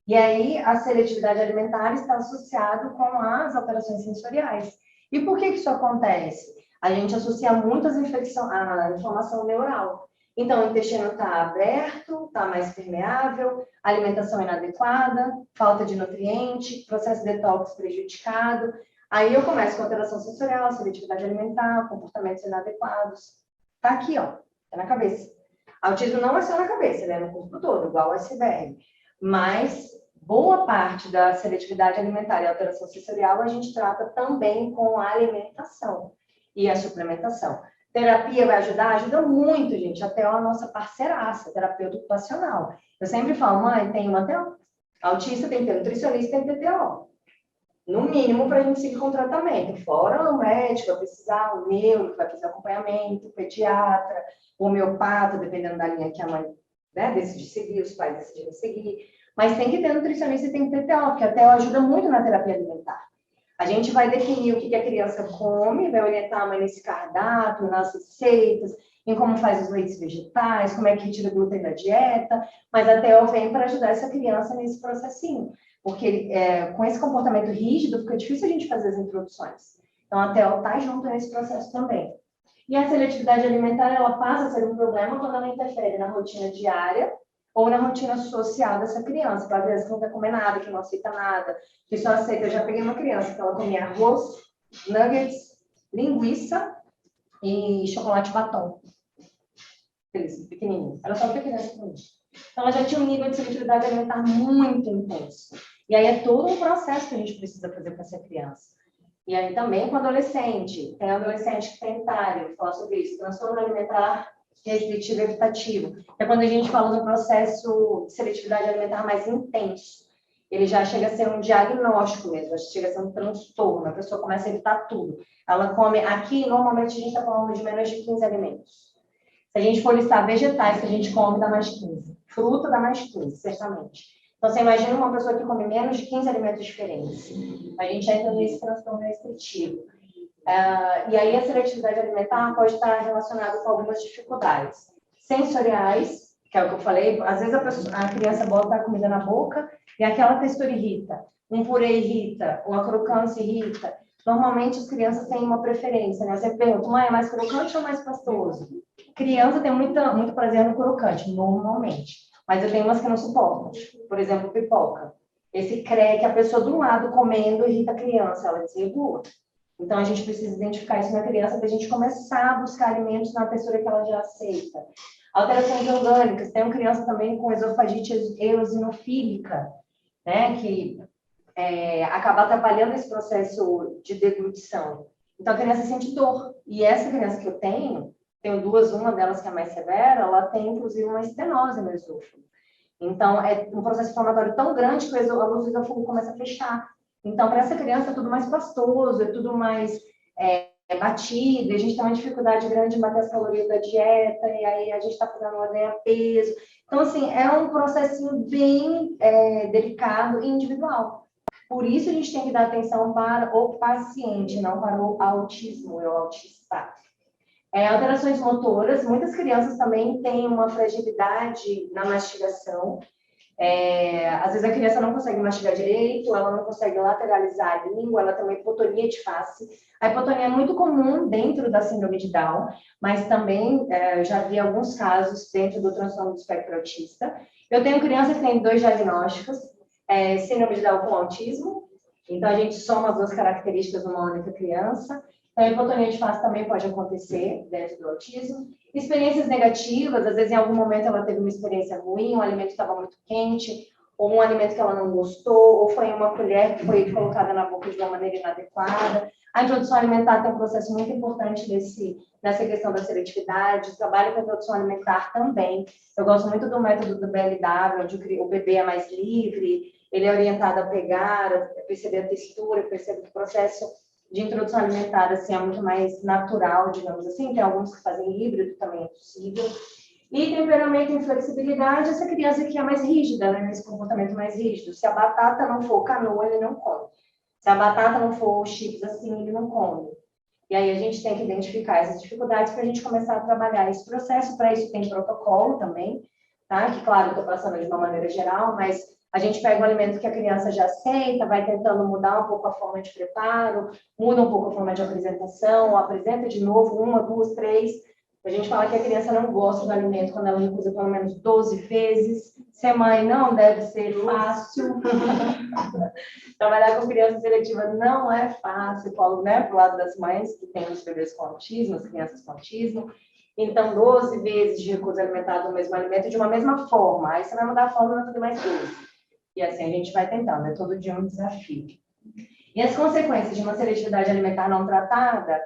E aí a seletividade alimentar está associada com as alterações sensoriais. E por que isso acontece? A gente associa muito à inflamação neural. Então, o intestino está aberto, está mais permeável, alimentação inadequada, falta de nutriente, processo de detox prejudicado. Aí eu começo com alteração sensorial, seletividade alimentar, comportamentos inadequados. Está aqui, ó. É na cabeça. Autismo não é só na cabeça, ele é no corpo todo, igual o iceberg. Mas boa parte da seletividade alimentar e alteração sensorial a gente trata também com a alimentação e a suplementação. Terapia vai ajudar? Ajuda muito, gente. Até a nossa parceiraça, terapeuta ocupacional. Eu sempre falo, mãe, tem uma TO. Autista tem que ter nutricionista, tem que ter TO. No mínimo, para a gente seguir com o tratamento. Fora o médico, vai precisar, o neuro, vai precisar acompanhamento, o pediatra, o homeopata, dependendo da linha que a mãe, né, decide seguir, os pais decidirem seguir. Mas tem que ter nutricionista e tem que ter TO, porque a TO ajuda muito na terapia alimentar. A gente vai definir o que a criança come, vai orientar a mãe nesse cardápio, nas receitas, em como faz os leites vegetais, como é que retira glúten da dieta, mas a TO vem para ajudar essa criança nesse processinho. Porque com esse comportamento rígido, fica difícil a gente fazer as introduções. Então, a TO está junto nesse processo também. E a seletividade alimentar, ela passa a ser um problema quando ela interfere na rotina diária ou na rotina social dessa criança. Que às vezes não quer comer nada, que não aceita nada, que só aceita. Eu já peguei uma criança que ela comia arroz, nuggets, linguiça e chocolate batom. Aqueles pequenininhos. Ela só criança com isso. Então, ela já tinha um nível de seletividade alimentar muito intenso. E aí é todo um processo que a gente precisa fazer com essa criança. E aí também com adolescente. Tem adolescente que tem TARI, falar sobre isso. Transtorno alimentar restritivo evitativo. É quando a gente fala do processo de seletividade alimentar mais intenso. Ele já chega a ser um diagnóstico mesmo, chega a ser um transtorno. A pessoa começa a evitar tudo. Ela come... Aqui, normalmente, a gente está falando de menos de 15 alimentos. Se a gente for listar vegetais que a gente come, dá mais de 15. Fruta dá mais de 15, certamente. Então, você imagina uma pessoa que come menos de 15 alimentos diferentes. A gente entra nesse transtorno restritivo. E aí, a seletividade alimentar pode estar relacionada com algumas dificuldades sensoriais, que é o que eu falei. Às vezes, a criança bota a comida na boca e aquela textura irrita. Um purê irrita, uma crocância irrita. Normalmente, as crianças têm uma preferência, né? Você pergunta, mãe, é mais crocante ou mais pastoso? Criança tem muito prazer no crocante, normalmente. Mas eu tenho umas que não suportam. Por exemplo, pipoca. Esse creque, a pessoa do lado comendo irrita a criança, ela desregula. Então, a gente precisa identificar isso na criança para a gente começar a buscar alimentos na textura que ela já aceita. Alterações orgânicas. Tem uma criança também com esofagite eosinofílica, né? Que acaba atrapalhando esse processo de deglutição. Então, a criança sente dor. E essa criança que eu tenho duas, uma delas que é mais severa, ela tem, inclusive, uma estenose no esôfago. Então, é um processo inflamatório tão grande que a luz do esôfago começa a fechar. Então, para essa criança, é tudo mais pastoso, é tudo mais batido, e a gente tem uma dificuldade grande de manter as calorias da dieta, e aí a gente está fazendo uma ganha peso. Então, assim, é um processinho bem delicado e individual. Por isso, a gente tem que dar atenção para o paciente, não para o autismo, o autista. Alterações motoras, muitas crianças também têm uma fragilidade na mastigação. Às vezes a criança não consegue mastigar direito, ela não consegue lateralizar a língua, ela tem uma hipotonia de face. A hipotonia é muito comum dentro da síndrome de Down, mas também já vi alguns casos dentro do transtorno do espectro autista. Eu tenho criança que tem 2 diagnósticos, síndrome de Down com autismo, então a gente soma as 2 características numa única criança. Então, a hipotonia de face também pode acontecer dentro do autismo. Experiências negativas, às vezes em algum momento ela teve uma experiência ruim, um alimento estava muito quente, ou um alimento que ela não gostou, ou foi uma colher que foi colocada na boca de uma maneira inadequada. A introdução alimentar tem um processo muito importante nessa questão da seletividade, trabalho com a introdução alimentar também. Eu gosto muito do método do BLW, onde o bebê é mais livre, ele é orientado a pegar, a perceber a textura, perceber que o processo de introdução alimentar assim, é muito mais natural, digamos assim. Tem alguns que fazem híbrido, também é possível. E temperamento e inflexibilidade, essa criança que é mais rígida, né? Nesse comportamento mais rígido. Se a batata não for canoa, ele não come. Se a batata não for chips assim, ele não come. E aí a gente tem que identificar essas dificuldades para a gente começar a trabalhar esse processo. Para isso tem protocolo também, tá? Que, claro, eu estou passando de uma maneira geral, mas a gente pega um alimento que a criança já aceita, vai tentando mudar um pouco a forma de preparo, muda um pouco a forma de apresentação, apresenta de novo 1, 2, 3. A gente fala que a criança não gosta do alimento quando ela recusa pelo menos 12 vezes. Ser mãe não deve ser fácil. Trabalhar com criança seletiva não é fácil. Falo, né, pro lado das mães que têm os bebês com autismo, as crianças com autismo. Então, 12 vezes de recusa alimentar do mesmo alimento de uma mesma forma. Aí você vai mudar a forma e vai fazer mais 12. E assim a gente vai tentando, é todo dia um desafio. E as consequências de uma seletividade alimentar não tratada,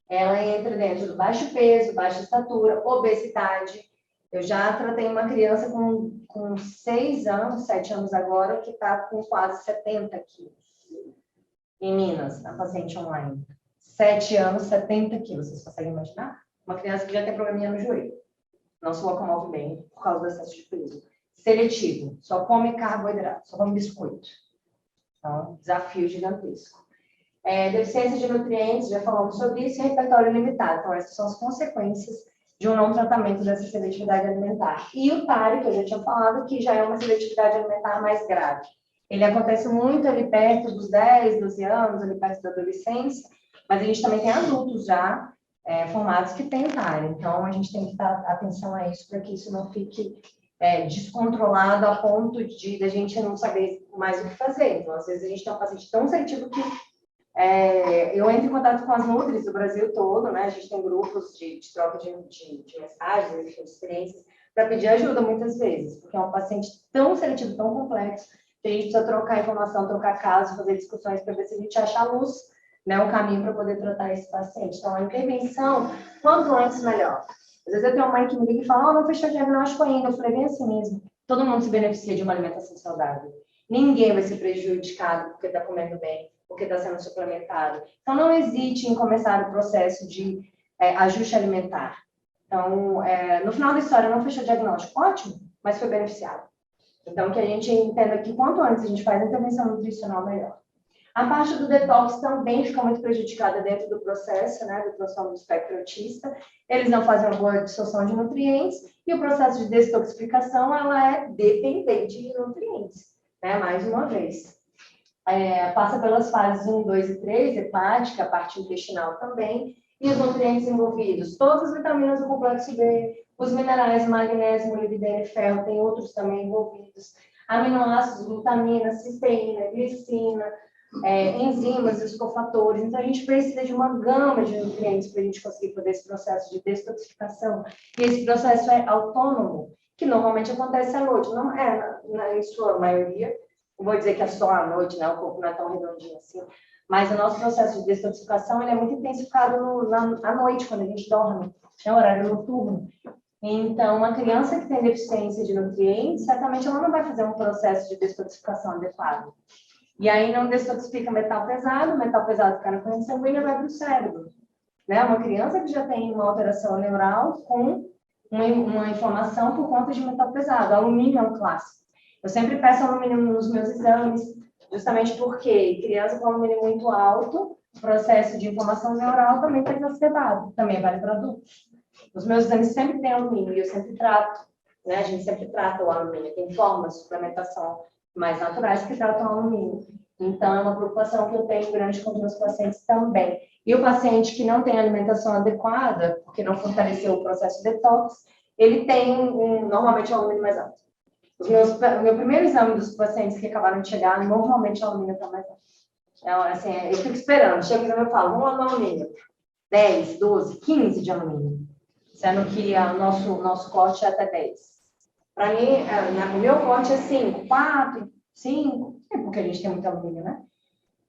ela entra dentro do baixo peso, baixa estatura, obesidade. Eu já tratei uma criança com 6 anos, 7 anos agora, que está com quase 70 quilos. Em Minas, a paciente online. 7 anos, 70 quilos, vocês conseguem imaginar? Uma criança que já tem probleminha no joelho. Não se locomove bem por causa do excesso de peso. Seletivo, só come carboidrato, só come biscoito. Então, desafio gigantesco. Deficiência de nutrientes, já falamos sobre isso, e repertório limitado. Então, essas são as consequências de um não tratamento dessa seletividade alimentar. E o TARI, que eu já tinha falado, que já é uma seletividade alimentar mais grave. Ele acontece muito ali perto dos 10, 12 anos, ali perto da adolescência, mas a gente também tem adultos já formados que têm TARI. Então, a gente tem que dar atenção a isso para que isso não fique descontrolado a ponto de a gente não saber mais o que fazer. Então, às vezes, a gente tem um paciente tão seletivo que eu entro em contato com as Nutris do Brasil todo, né? A gente tem grupos de troca de mensagens, de experiências, para pedir ajuda muitas vezes, porque é um paciente tão seletivo, tão complexo, que a gente precisa trocar informação, trocar casos, fazer discussões para ver se a gente acha a luz, né? Um caminho para poder tratar esse paciente. Então, a intervenção, quanto antes, melhor. Às vezes eu tenho uma mãe que me liga e fala, não fechou o diagnóstico ainda. Eu falei, bem assim mesmo. Todo mundo se beneficia de uma alimentação saudável. Ninguém vai ser prejudicado porque está comendo bem, porque está sendo suplementado. Então, não hesite em começar o processo de ajuste alimentar. Então, no final da história, não fechou o diagnóstico, ótimo, mas foi beneficiado. Então, que a gente entenda que quanto antes a gente faz a intervenção nutricional, melhor. A parte do detox também fica muito prejudicada dentro do processo, né, do transtorno do espectro autista. Eles não fazem uma boa absorção de nutrientes e o processo de detoxificação, ela é dependente de nutrientes, né, mais uma vez. Passa pelas fases 1, 2 e 3, hepática, a parte intestinal também, e os nutrientes envolvidos, todas as vitaminas do complexo B, os minerais, magnésio, molibdênio e ferro, tem outros também envolvidos, aminoácidos, glutamina, cisteína, glicina, enzimas, os cofatores. Então, a gente precisa de uma gama de nutrientes para a gente conseguir fazer esse processo de detoxificação. E esse processo é autônomo, que normalmente acontece à noite. Não em sua maioria, não vou dizer que é só à noite, né? O corpo não é tão redondinho assim. Mas o nosso processo de detoxificação ele é muito intensificado à noite, quando a gente dorme, é horário noturno. Então, uma criança que tem deficiência de nutrientes, certamente ela não vai fazer um processo de detoxificação adequado. E aí não detoxifica metal pesado fica na corrente sanguínea e vai para o cérebro. Né? Uma criança que já tem uma alteração neural com uma inflamação por conta de metal pesado. Alumínio é um clássico. Eu sempre peço alumínio nos meus exames, justamente porque criança com alumínio muito alto, o processo de inflamação neural também está exacerbado, também vale para adultos. Os meus exames sempre têm alumínio e eu sempre trato né? A gente sempre trata o alumínio, tem formas de suplementação mais naturais que tratam o alumínio. Então, é uma preocupação que eu tenho grande com os meus pacientes também. E o paciente que não tem alimentação adequada, porque não fortaleceu o processo de detox, ele tem normalmente um alumínio mais alto. O meu primeiro exame dos pacientes que acabaram de chegar, normalmente o alumínio está mais alto. Então, assim, eu fico esperando. Chega o exame, eu falo, vamos lá no alumínio. 10, 12, 15 de alumínio. Sendo que o nosso corte é até 10. Para mim, o meu corte é 5, 4, 5. É porque a gente tem muito alumínio, né?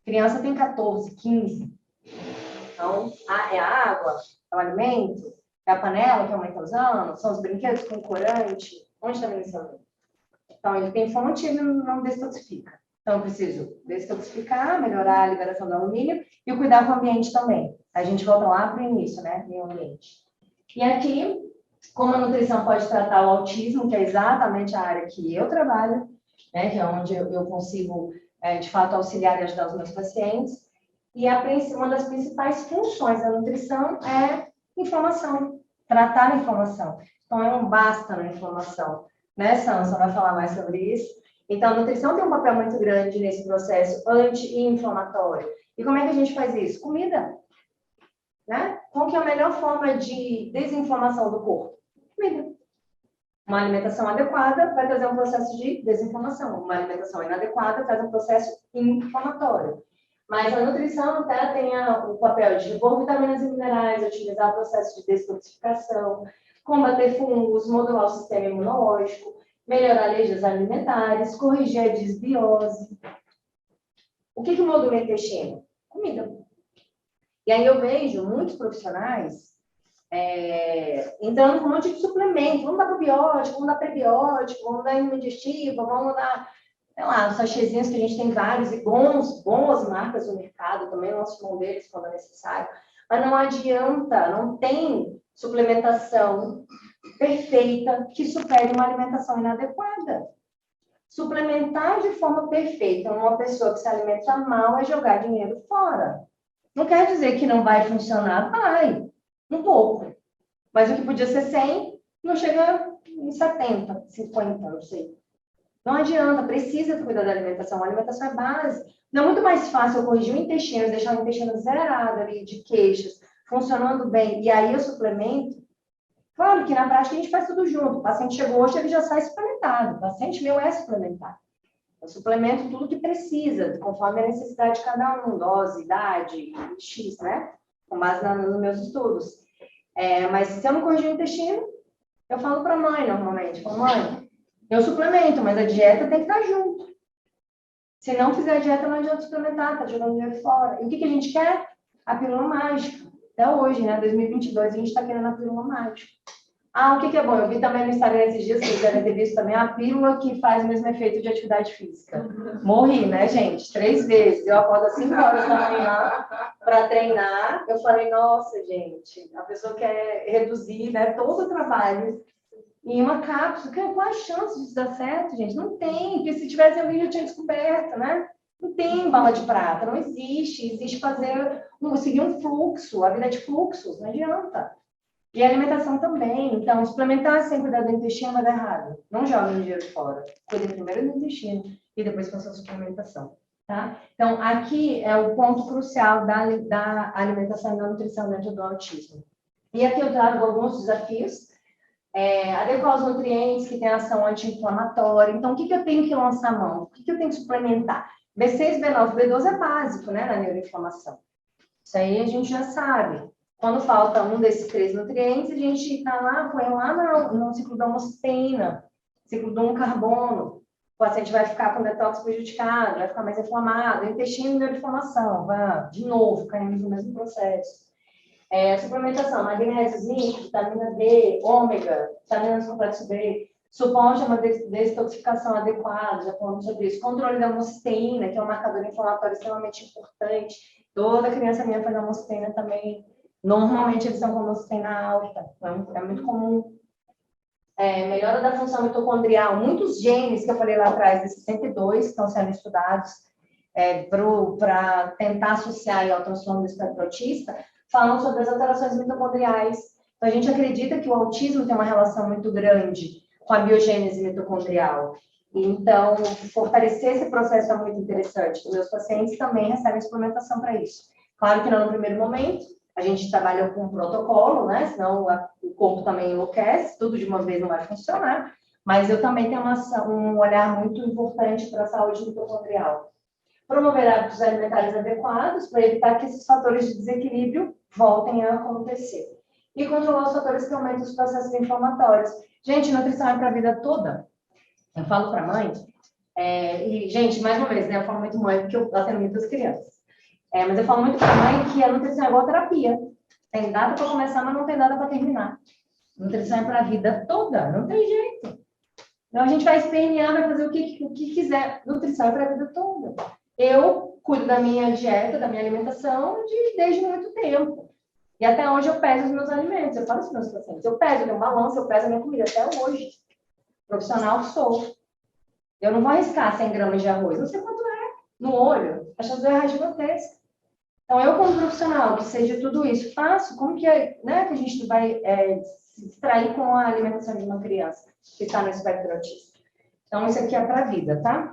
Criança tem 14, 15. Então, é a água, é o alimento, é a panela que a mãe está usando, são os brinquedos com corante. Onde está vindo esse alumínio? Então, ele tem fonte e ele não detoxifica. Então, eu preciso detoxificar, melhorar a liberação do alumínio e cuidar do ambiente também. A gente volta lá para o início, né? Meio ambiente. E aqui, como a nutrição pode tratar o autismo, que é exatamente a área que eu trabalho, né? Que é onde eu consigo, de fato, auxiliar e ajudar os meus pacientes. E uma das principais funções da nutrição é inflamação, tratar a inflamação. Então, é um basta na inflamação. Né, Sansa vai falar mais sobre isso. Então, a nutrição tem um papel muito grande nesse processo anti-inflamatório. E como é que a gente faz isso? Comida. Né? Qual que é a melhor forma de desinflamação do corpo? Comida. Uma alimentação adequada vai trazer um processo de desinflamação. Uma alimentação inadequada traz um processo inflamatório. Mas a nutrição tem o papel de repor vitaminas e minerais, otimizar o processo de detoxificação, combater fungos, modular o sistema imunológico, melhorar alergias alimentares, corrigir a desbiose. O que modula o intestino? Comida. E aí eu vejo muitos profissionais entrando com um monte de suplemento. Vamos dar probiótico, vamos dar prebiótico, vamos dar imunodigestivo, vamos dar, sei lá, os sachêzinhos que a gente tem vários e boas marcas no mercado, também lanço mão deles quando é necessário. Mas não adianta, não tem suplementação perfeita que supere uma alimentação inadequada. Suplementar de forma perfeita uma pessoa que se alimenta mal é jogar dinheiro fora. Não quer dizer que não vai funcionar, vai, um pouco. Mas o que podia ser 100, não chega em 70, 50, não sei. Não adianta, precisa cuidar da alimentação. A alimentação é base. Não é muito mais fácil eu corrigir o intestino, deixar o intestino zerado ali de queixas, funcionando bem, e aí eu suplemento. Claro que na prática a gente faz tudo junto. O paciente chegou hoje, ele já sai suplementado. O paciente meu é suplementado. Eu suplemento tudo que precisa, conforme a necessidade de cada um, dose, idade, X, né? Com base nos meus estudos. Mas se eu não corrigir o intestino, eu falo para a mãe normalmente, mãe, eu suplemento, mas a dieta tem que estar junto. Se não fizer a dieta, não adianta suplementar, tá jogando dinheiro fora. E o que a gente quer? A pílula mágica. Até hoje, né? 2022, a gente está querendo a pílula mágica. O que é bom? Eu vi também no Instagram esses dias, vocês devem ter visto também, a pílula que faz o mesmo efeito de atividade física. Morri, né, gente? 3 vezes. Eu acordo às 5 horas da manhã para treinar. Eu falei, nossa, gente, a pessoa quer reduzir, né, todo o trabalho em uma cápsula. Qual a chance disso dar certo, gente? Não tem, porque se tivesse ali, eu tinha descoberto, né? Não tem bala de prata, não existe. Existe seguir um fluxo, a vida é de fluxos, não adianta. E a alimentação também. Então, suplementar sem cuidar do intestino vai dar errado. Não jogue dinheiro fora. Cuide primeiro do intestino e depois faça a suplementação. Tá? Então, aqui é o ponto crucial da alimentação e da nutrição dentro do autismo. E aqui eu trago alguns desafios. Adequar os nutrientes que têm ação anti-inflamatória. Então, o que eu tenho que lançar a mão? O que eu tenho que suplementar? B6, B9, B12 é básico, né, na neuroinflamação. Isso aí a gente já sabe. Quando falta um desses 3 nutrientes, a gente põe lá no ciclo da homocysteína, ciclo do 1-carbono. O paciente vai ficar com detox prejudicado, vai ficar mais inflamado, intestino e neuroinflamação, vai de novo, caímos no mesmo processo. Suplementação, magnésio, zinco, vitamina D, ômega, vitaminas complexo B, suporte a uma detoxificação adequada, já falamos sobre isso. Controle da homocysteína, que é um marcador inflamatório extremamente importante. Toda criança minha faz homocysteína também. Normalmente eles são com homocysteína alta, é muito comum. Melhora da função mitocondrial. Muitos genes que eu falei lá atrás, desses 102, estão sendo estudados para tentar associar ao transtorno do espectro autista, falam sobre as alterações mitocondriais. Então, a gente acredita que o autismo tem uma relação muito grande com a biogênese mitocondrial. Então, fortalecer esse processo é muito interessante. Os meus pacientes também recebem suplementação para isso. Claro que não no primeiro momento, a gente trabalha com um protocolo, né? Senão o corpo também enlouquece, tudo de uma vez não vai funcionar. Mas eu também tenho um olhar muito importante para a saúde mitocondrial. Promover hábitos alimentares adequados para evitar que esses fatores de desequilíbrio voltem a acontecer. E controlar os fatores que aumentam os processos inflamatórios. Gente, nutrição é para a vida toda. Eu falo para mãe, e, gente, mais uma vez, né, eu falo muito mãe porque eu atendo muitas crianças. Mas eu falo muito para mãe que a nutrição é igual a terapia. Tem data para começar, mas não tem data para terminar. Nutrição é para a vida toda, não tem jeito. Então, a gente vai espernear, vai fazer o que quiser. Nutrição é para a vida toda. Eu cuido da minha dieta, da minha alimentação, desde muito tempo. E até hoje eu peso os meus alimentos. Eu falo para os meus pacientes, eu peso meu balanço, eu peso a minha comida, até hoje. Profissional sou. Eu não vou arriscar 100 gramas de arroz. Não sei quanto é. No olho, a chance de eu errar é gigantesca. Então, eu como profissional, que seja tudo isso, faço, como que, né, que a gente vai se distrair com a alimentação de uma criança que está no espectro autista? Então, isso aqui é para a vida, tá?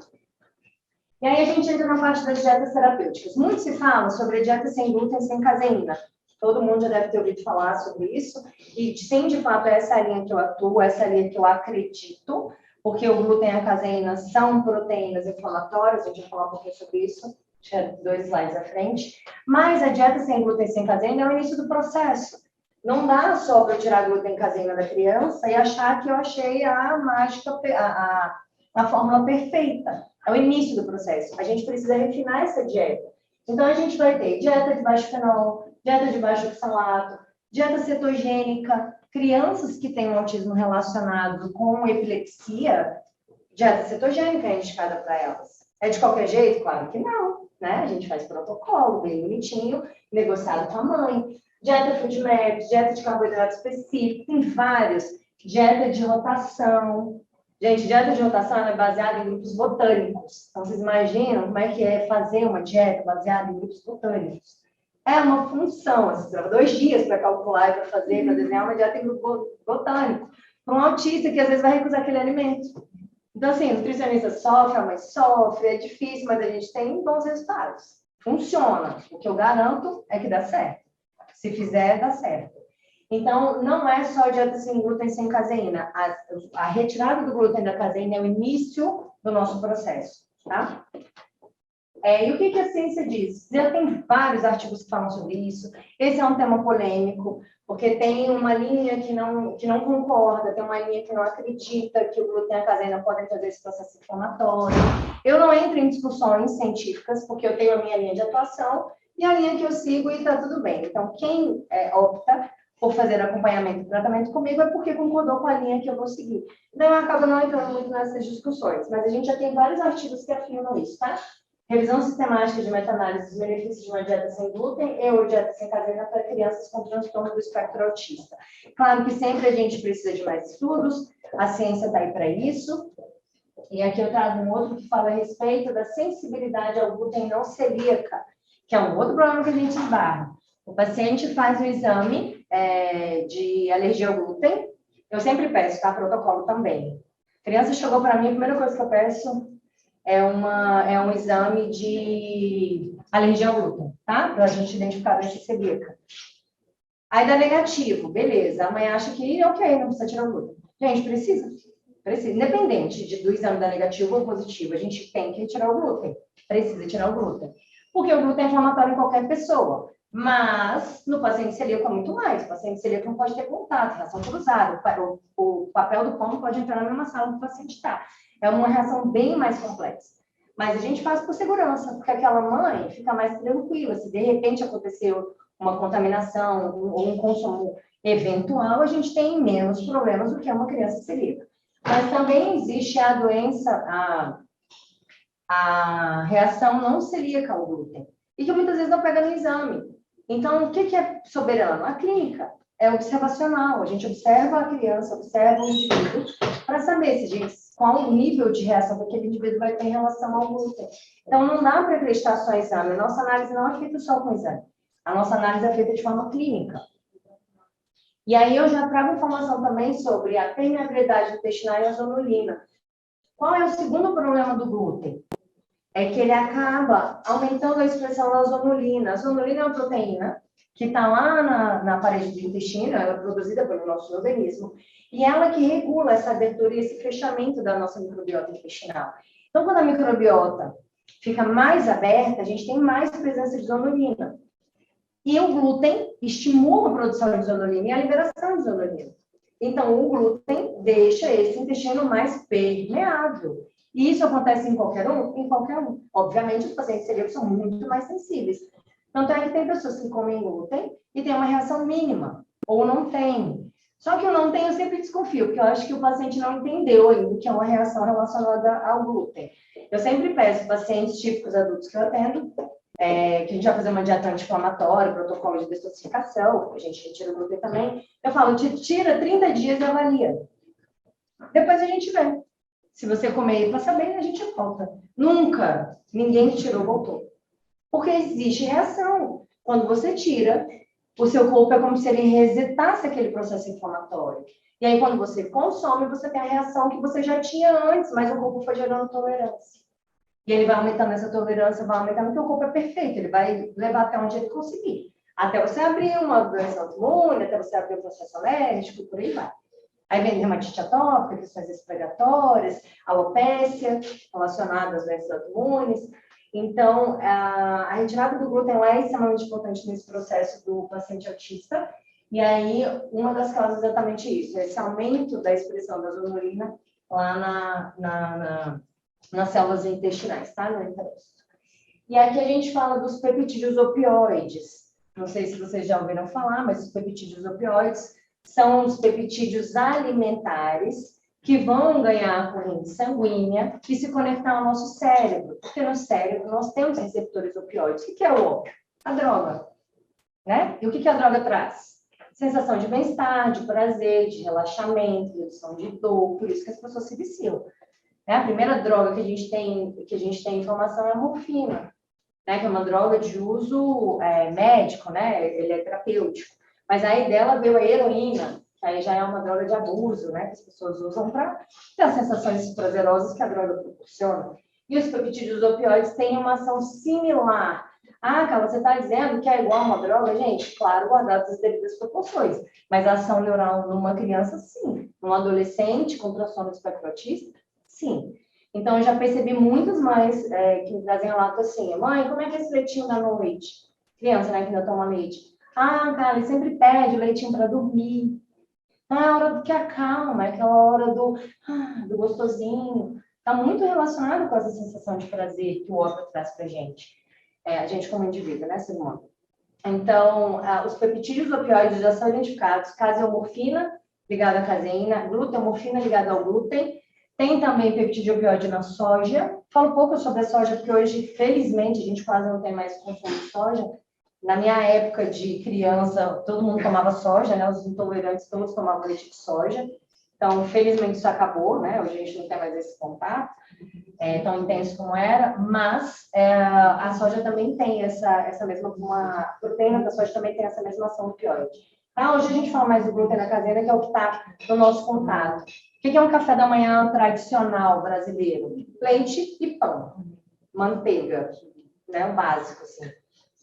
E aí a gente entra na parte das dietas terapêuticas. Muito se fala sobre a dieta sem glúten, sem caseína. Todo mundo já deve ter ouvido falar sobre isso. E, sim, de fato, é essa linha que eu atuo, essa linha que eu acredito, porque o glúten e a caseína são proteínas inflamatórias, a gente vai falar um pouquinho sobre isso, tinha 2 slides à frente. Mas a dieta sem glúten e sem caseína é o início do processo. Não dá só para eu tirar glúten e caseína da criança e achar que eu achei a mágica, a fórmula perfeita. É o início do processo. A gente precisa refinar essa dieta. Então, a gente vai ter dieta de baixo fenol, dieta de baixo oxalato, dieta cetogênica, crianças que têm um autismo relacionado com epilepsia, dieta cetogênica é indicada para elas. É de qualquer jeito? Claro que não, né? A gente faz protocolo, bem bonitinho, negociado com a mãe. Dieta Food Maps, dieta de carboidrato específico, tem vários. Dieta de rotação. Gente, dieta de rotação é baseada em grupos botânicos. Então, vocês imaginam como é que é fazer uma dieta baseada em grupos botânicos? É uma função, você leva 2 dias para calcular e para fazer, para desenhar uma dieta em grupo botânico. Para um autista que às vezes vai recusar aquele alimento. Então, assim, o nutricionista sofre, a mãe sofre, é difícil, mas a gente tem bons resultados. Funciona. O que eu garanto é que dá certo. Se fizer, dá certo. Então, não é só dieta sem glúten, sem caseína. A retirada do glúten da caseína é o início do nosso processo, tá? E o que a ciência diz? Já tem vários artigos que falam sobre isso. Esse é um tema polêmico, porque tem uma linha que não concorda, tem uma linha que não acredita que o glúten e a caseína podem fazer esse processo inflamatório. Eu não entro em discussões científicas, porque eu tenho a minha linha de atuação e a linha que eu sigo e está tudo bem. Então, quem opta por fazer acompanhamento e tratamento comigo é porque concordou com a linha que eu vou seguir. Então, eu acabo não entrando muito nessas discussões, mas a gente já tem vários artigos que afirmam isso, tá? Revisão sistemática de meta-análise dos benefícios de uma dieta sem glúten e ou dieta sem caseína para crianças com transtorno do espectro autista. Claro que sempre a gente precisa de mais estudos, a ciência está aí para isso. E aqui eu trago um outro que fala a respeito da sensibilidade ao glúten não celíaca, que é um outro problema que a gente esbarra. O paciente faz um exame de alergia ao glúten. Eu sempre peço, tá? Protocolo também. A criança chegou para mim, a primeira coisa que eu peço é um exame de alergia ao glúten, tá? Para a gente identificar a doença celíaca. Aí dá negativo, beleza. A mãe acha que, ok, não precisa tirar o glúten. Gente, precisa. Independente do exame dar negativo ou positivo, a gente tem que tirar o glúten. Precisa tirar o glúten. Porque o glúten é inflamatório em qualquer pessoa. Mas no paciente celíaco é muito mais. O paciente celíaco não pode ter contato, reação cruzada. O papel do pão não pode entrar na mesma sala que o paciente está. É uma reação bem mais complexa. Mas a gente faz por segurança, porque aquela mãe fica mais tranquila. Se de repente aconteceu uma contaminação ou um consumo eventual, a gente tem menos problemas do que uma criança celíaca. Mas também existe a doença, a reação não celíaca ao glúten, e que muitas vezes não pega no exame. Então, o que é soberano? A clínica é observacional. A gente observa a criança, observa o indivíduo, para saber qual o nível de reação que aquele indivíduo vai ter em relação ao glúten. Então, não dá para acreditar só em exame. A nossa análise não é feita só com exame. A nossa análise é feita de forma clínica. E aí eu já trago informação também sobre a permeabilidade intestinal e a zonulina. Qual é o segundo problema do glúten? É que ele acaba aumentando a expressão da zonulina. A zonulina é uma proteína que está lá na parede do intestino, ela é produzida pelo nosso organismo, e ela que regula essa abertura e esse fechamento da nossa microbiota intestinal. Então, quando a microbiota fica mais aberta, a gente tem mais presença de zonulina. E o glúten estimula a produção de zonulina e a liberação de zonulina. Então, o glúten deixa esse intestino mais permeável. E isso acontece em qualquer um? Em qualquer um. Obviamente, os pacientes celíacos são muito mais sensíveis. Tanto é que tem pessoas que comem glúten e tem uma reação mínima, ou não tem. Só que o não tem eu sempre desconfio, porque eu acho que o paciente não entendeu ainda que é uma reação relacionada ao glúten. Eu sempre peço pacientes típicos adultos que eu atendo, que a gente vai fazer uma dieta anti-inflamatória, protocolo de detoxificação, a gente retira o glúten também. Eu falo, tira 30 dias e avalia. Depois a gente vê. Se você comer e passar bem, a gente volta. Nunca ninguém que tirou voltou. Porque existe reação. Quando você tira, o seu corpo é como se ele resetasse aquele processo inflamatório. E aí, quando você consome, você tem a reação que você já tinha antes, mas o corpo foi gerando tolerância. E ele vai aumentando essa tolerância, vai aumentando, porque o corpo é perfeito, ele vai levar até onde ele conseguir. Até você abrir uma doença autoimune, até você abrir um processo alérgico, por aí vai. Aí vem dermatite atópica, questões respiratórias, alopécia, relacionada às doenças autoimunes. Então, a retirada do glúten é extremamente importante nesse processo do paciente autista. E aí, uma das causas é exatamente isso, esse aumento da expressão da zonulina lá nas células intestinais, tá? No enterócito. E aqui a gente fala dos peptídeos opioides. Não sei se vocês já ouviram falar, mas os peptídeos opioides são os peptídeos alimentares que vão ganhar corrente sanguínea e se conectar ao nosso cérebro. Porque no cérebro nós temos receptores opioides. O que é o ópio? A droga. Né? E o que a droga traz? Sensação de bem-estar, de prazer, de relaxamento, redução de dor. Por isso que as pessoas se viciam. A primeira droga que a gente tem informação é a morfina, né? Que é uma droga de uso médico, né? Ele é terapêutico. Mas aí dela veio a heroína, que aí já é uma droga de abuso, né? Que as pessoas usam para ter as sensações prazerosas que a droga proporciona. E os peptídeos opioides têm uma ação similar. Ah, Carla, você está dizendo que é igual a uma droga? Gente, claro, guardadas as devidas proporções. Mas a ação neural numa criança, sim. Num adolescente com transtorno espectro autista, sim. Então, eu já percebi muitas mães que me trazem relato assim, mãe, como é que é esse leitinho da noite? Criança, né, que ainda toma leite. Ah, cara, ele sempre pede o leitinho para dormir. Ah, é a hora do que acalma, é aquela hora do gostosinho. Está muito relacionado com essa sensação de prazer que o ópio traz para a gente como indivíduo, né, ser humano. Então, os peptídeos opioides já são identificados, caseomorfina ligada à caseína, gluteomorfina ligada ao glúten. Tem também peptídeo opioide na soja. Falo pouco sobre a soja, porque hoje, felizmente, a gente quase não tem mais consumo de soja. Na minha época de criança, todo mundo tomava soja, né? Os intolerantes todos tomavam leite de soja. Então, felizmente, isso acabou, né? Hoje a gente não tem mais esse contato tão intenso como era, mas a soja também tem essa mesma, uma proteína da soja também tem essa mesma ação opioide. Hoje a gente fala mais do glúten na caseína, que é o que está no nosso contato. O que é um café da manhã tradicional brasileiro? Leite e pão. Manteiga, né? O básico, assim.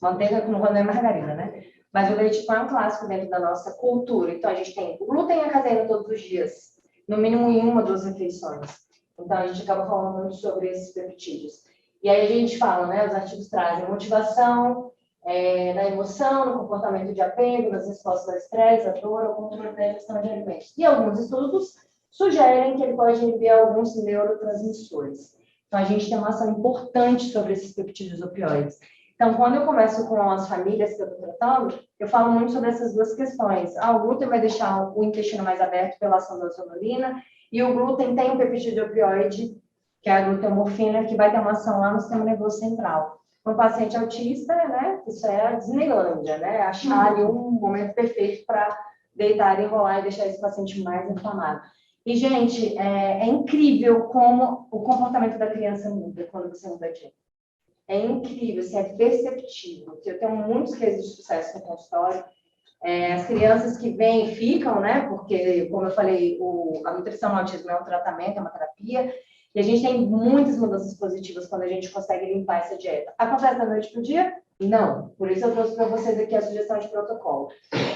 Manteiga não é margarina, né? Mas o leite e pão é um clássico dentro da nossa cultura. Então, a gente tem o glúten e a caseína todos os dias, no mínimo em uma, duas refeições. Então, a gente acaba falando muito sobre esses peptídeos. E aí a gente fala, né? Os artigos trazem motivação, na emoção, no comportamento de apego, nas respostas ao estresse, à dor, ou como na ingestão de alimentos. E alguns estudos sugerem que ele pode inibir alguns neurotransmissores. Então, a gente tem uma ação importante sobre esses peptídeos opioides. Então, quando eu converso com as famílias que eu estou tratando, eu falo muito sobre essas duas questões. O glúten vai deixar o intestino mais aberto pela ação da zonulina, e o glúten tem um peptídeo opioide, que é a gluteomorfina, que vai ter uma ação lá no sistema nervoso central. Para um paciente autista, né, isso é a Disneylândia, né, achar ali um momento perfeito para deitar, enrolar e deixar esse paciente mais inflamado. E, gente, é incrível como o comportamento da criança muda quando você muda de jeito. É incrível, assim, é perceptível. Eu tenho muitos casos de sucesso no consultório As crianças que vêm ficam, né? Porque, como eu falei, a nutrição no autismo é um tratamento, é uma terapia. E a gente tem muitas mudanças positivas quando a gente consegue limpar essa dieta. Acontece da noite para o dia? Não. Por isso eu trouxe para vocês aqui a sugestão de protocolo.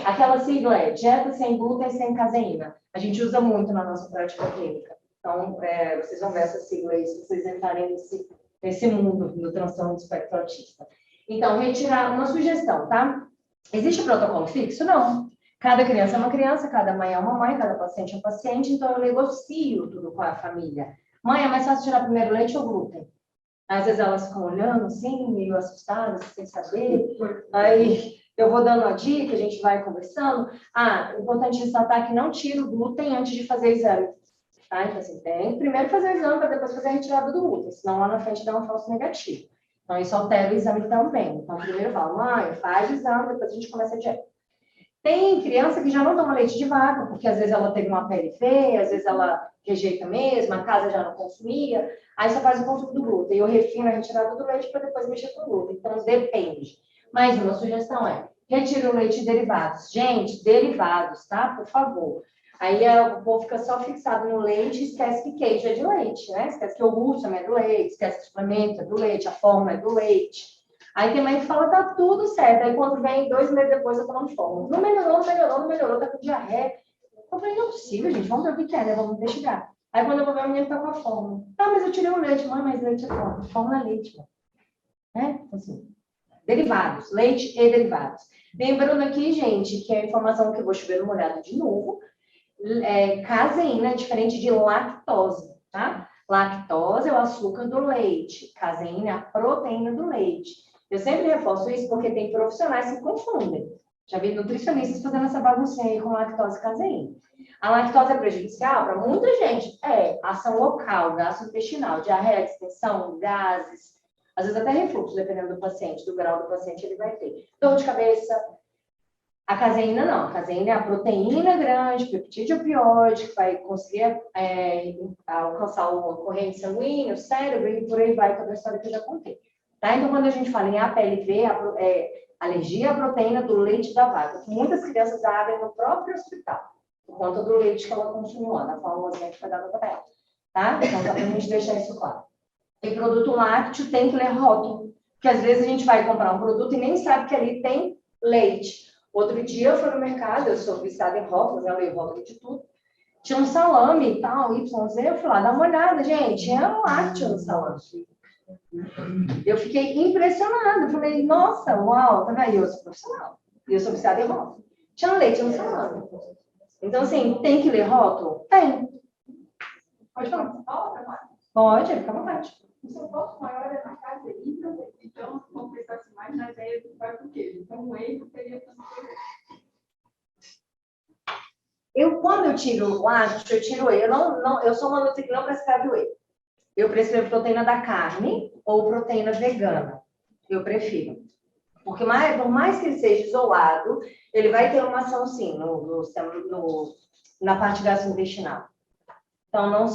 Aquela sigla é dieta sem glúten e sem caseína. A gente usa muito na nossa prática clínica. Então, vocês vão ver essa sigla aí, se vocês entrarem nesse mundo do transtorno do espectro autista. Então, retirar uma sugestão, tá? Existe protocolo fixo? Não. Cada criança é uma criança, cada mãe é uma mãe, cada paciente é um paciente, então eu negocio tudo com a família. Mãe, é mais fácil tirar primeiro leite ou glúten? Às vezes elas ficam olhando assim, meio assustadas, sem saber. Aí eu vou dando a dica, a gente vai conversando. Importante ressaltar que não tira o glúten antes de fazer o exame. Tá? Então, assim, tem que primeiro fazer o exame para depois fazer a retirada do glúten, senão lá na frente dá um falso negativo. Então, isso altera o exame também. Então, primeiro eu falo, mãe, faz o exame, depois a gente começa a dieta. Tem criança que já não toma leite de vaca, porque às vezes ela teve uma PLV, às vezes ela rejeita mesmo, a casa já não consumia, aí só faz o consumo do glúten. Eu refino a retirada do leite para depois mexer com o glúten. Então, depende. Mas uma sugestão é, retire o leite e derivados. Gente, derivados, tá? Por favor. Aí o povo fica só fixado no leite e esquece que queijo é de leite, né? Esquece que o iogurte também é do leite, esquece que o suplemento é do leite, a fórmula é do leite. Aí tem mãe que fala, tá tudo certo. Aí quando vem, 2 meses depois, eu tô tomando fórmula. Não melhorou, tá com diarreia. Eu falei, não é possível, gente, vamos ver o que é, né? Vamos investigar. Aí quando eu vou ver, a menina tá com a fórmula. Mas eu tirei o leite. Mãe, mas leite é fórmula. Fórmula é leite, mano. Né? Assim, derivados, leite e derivados. Lembrando aqui, gente, que a informação que eu vou chover uma olhada de novo, caseína é diferente de lactose, tá? Lactose é o açúcar do leite, caseína é a proteína do leite. Eu sempre reforço isso porque tem profissionais que se confundem. Já vi nutricionistas fazendo essa baguncinha aí com lactose e caseína. A lactose é prejudicial para muita gente? Ação local, gastrointestinal, diarreia, distensão, gases, às vezes até refluxo, dependendo do paciente, do grau do paciente, ele vai ter dor de cabeça. A caseína não, a caseína é a proteína grande, peptídeo opioide, que vai conseguir alcançar uma corrente sanguínea, o cérebro, e por aí vai, toda a história que eu já contei. Tá? Então, quando a gente fala em APLV, alergia à proteína do leite da vaca, que muitas crianças abrem no próprio hospital, por conta do leite que ela consumiu lá, da formazinha que foi dada para ela. Tá? Então, só para a gente deixar isso claro. E produto lácteo tem que ler rótulo, porque às vezes a gente vai comprar um produto e nem sabe que ali tem leite. Outro dia eu fui no mercado, eu sou viciada em rótulos, eu leio rótulo de tudo. Tinha um salame e tal, YZ, eu fui lá dar uma olhada, gente, é um lácteo no salame. Eu fiquei impressionada, eu falei, nossa, uau, tá vendo? Eu sou profissional, e eu sou viciada em rótulo. Tinha leite no salame. Então, assim, tem que ler rótulo? Tem. Pode falar. Pode, fica à vontade. O seu foco maior é na caseína, então, vamos pensar assim, mais na ideia do vai pro queijo. Então, o whey seria também. Quando eu tiro o lácteo, eu tiro whey. Eu sou uma nutri que não prescreve whey. Eu prescrevo proteína da carne ou proteína vegana. Eu prefiro. Porque por mais que ele seja isolado, ele vai ter uma ação, sim, na parte gastrointestinal. Então,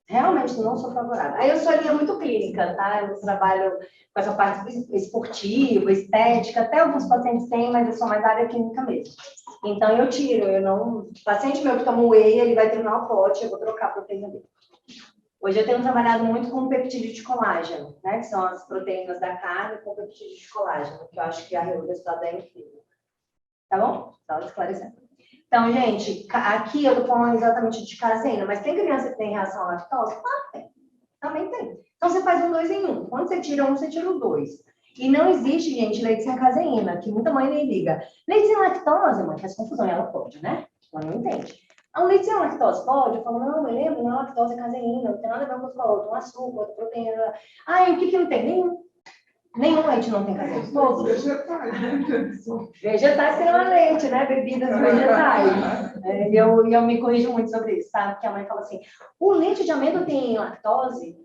realmente não sou favorável. Aí eu sou linha muito clínica, tá? Eu trabalho com essa parte esportiva, estética, até alguns pacientes têm, mas eu sou mais da área clínica mesmo. Então eu tiro, o paciente meu que toma whey, ele vai terminar o pote, eu vou trocar a proteína dele. Hoje eu tenho trabalhado muito com peptídeo de colágeno, né? Que são as proteínas da carne com peptídeo de colágeno, que eu acho que o resultado é incrível. Tá bom? Só esclarecendo. Então, gente, aqui eu tô falando exatamente de caseína, mas tem criança que tem reação à lactose? Claro que tem. Também tem. Então, você faz um 2 em 1. Quando você tira um, você tira o 2. E não existe, gente, leite sem caseína, que muita mãe nem liga. Leite sem lactose, mãe, faz confusão. E ela pode, né? Ela não entende. O leite sem lactose pode? Eu falo, não, eu lembro, não é lactose, é caseína. Não tem nada a ver com o outro. Um açúcar, outra proteína. E o que não tem? Nenhum leite não tem caseína. Todos. Vegetais, né? Vegetais que não é leite, né? Bebidas vegetais. Eu me corrijo muito sobre isso, sabe? Porque a mãe fala assim, o leite de amêndoa tem lactose?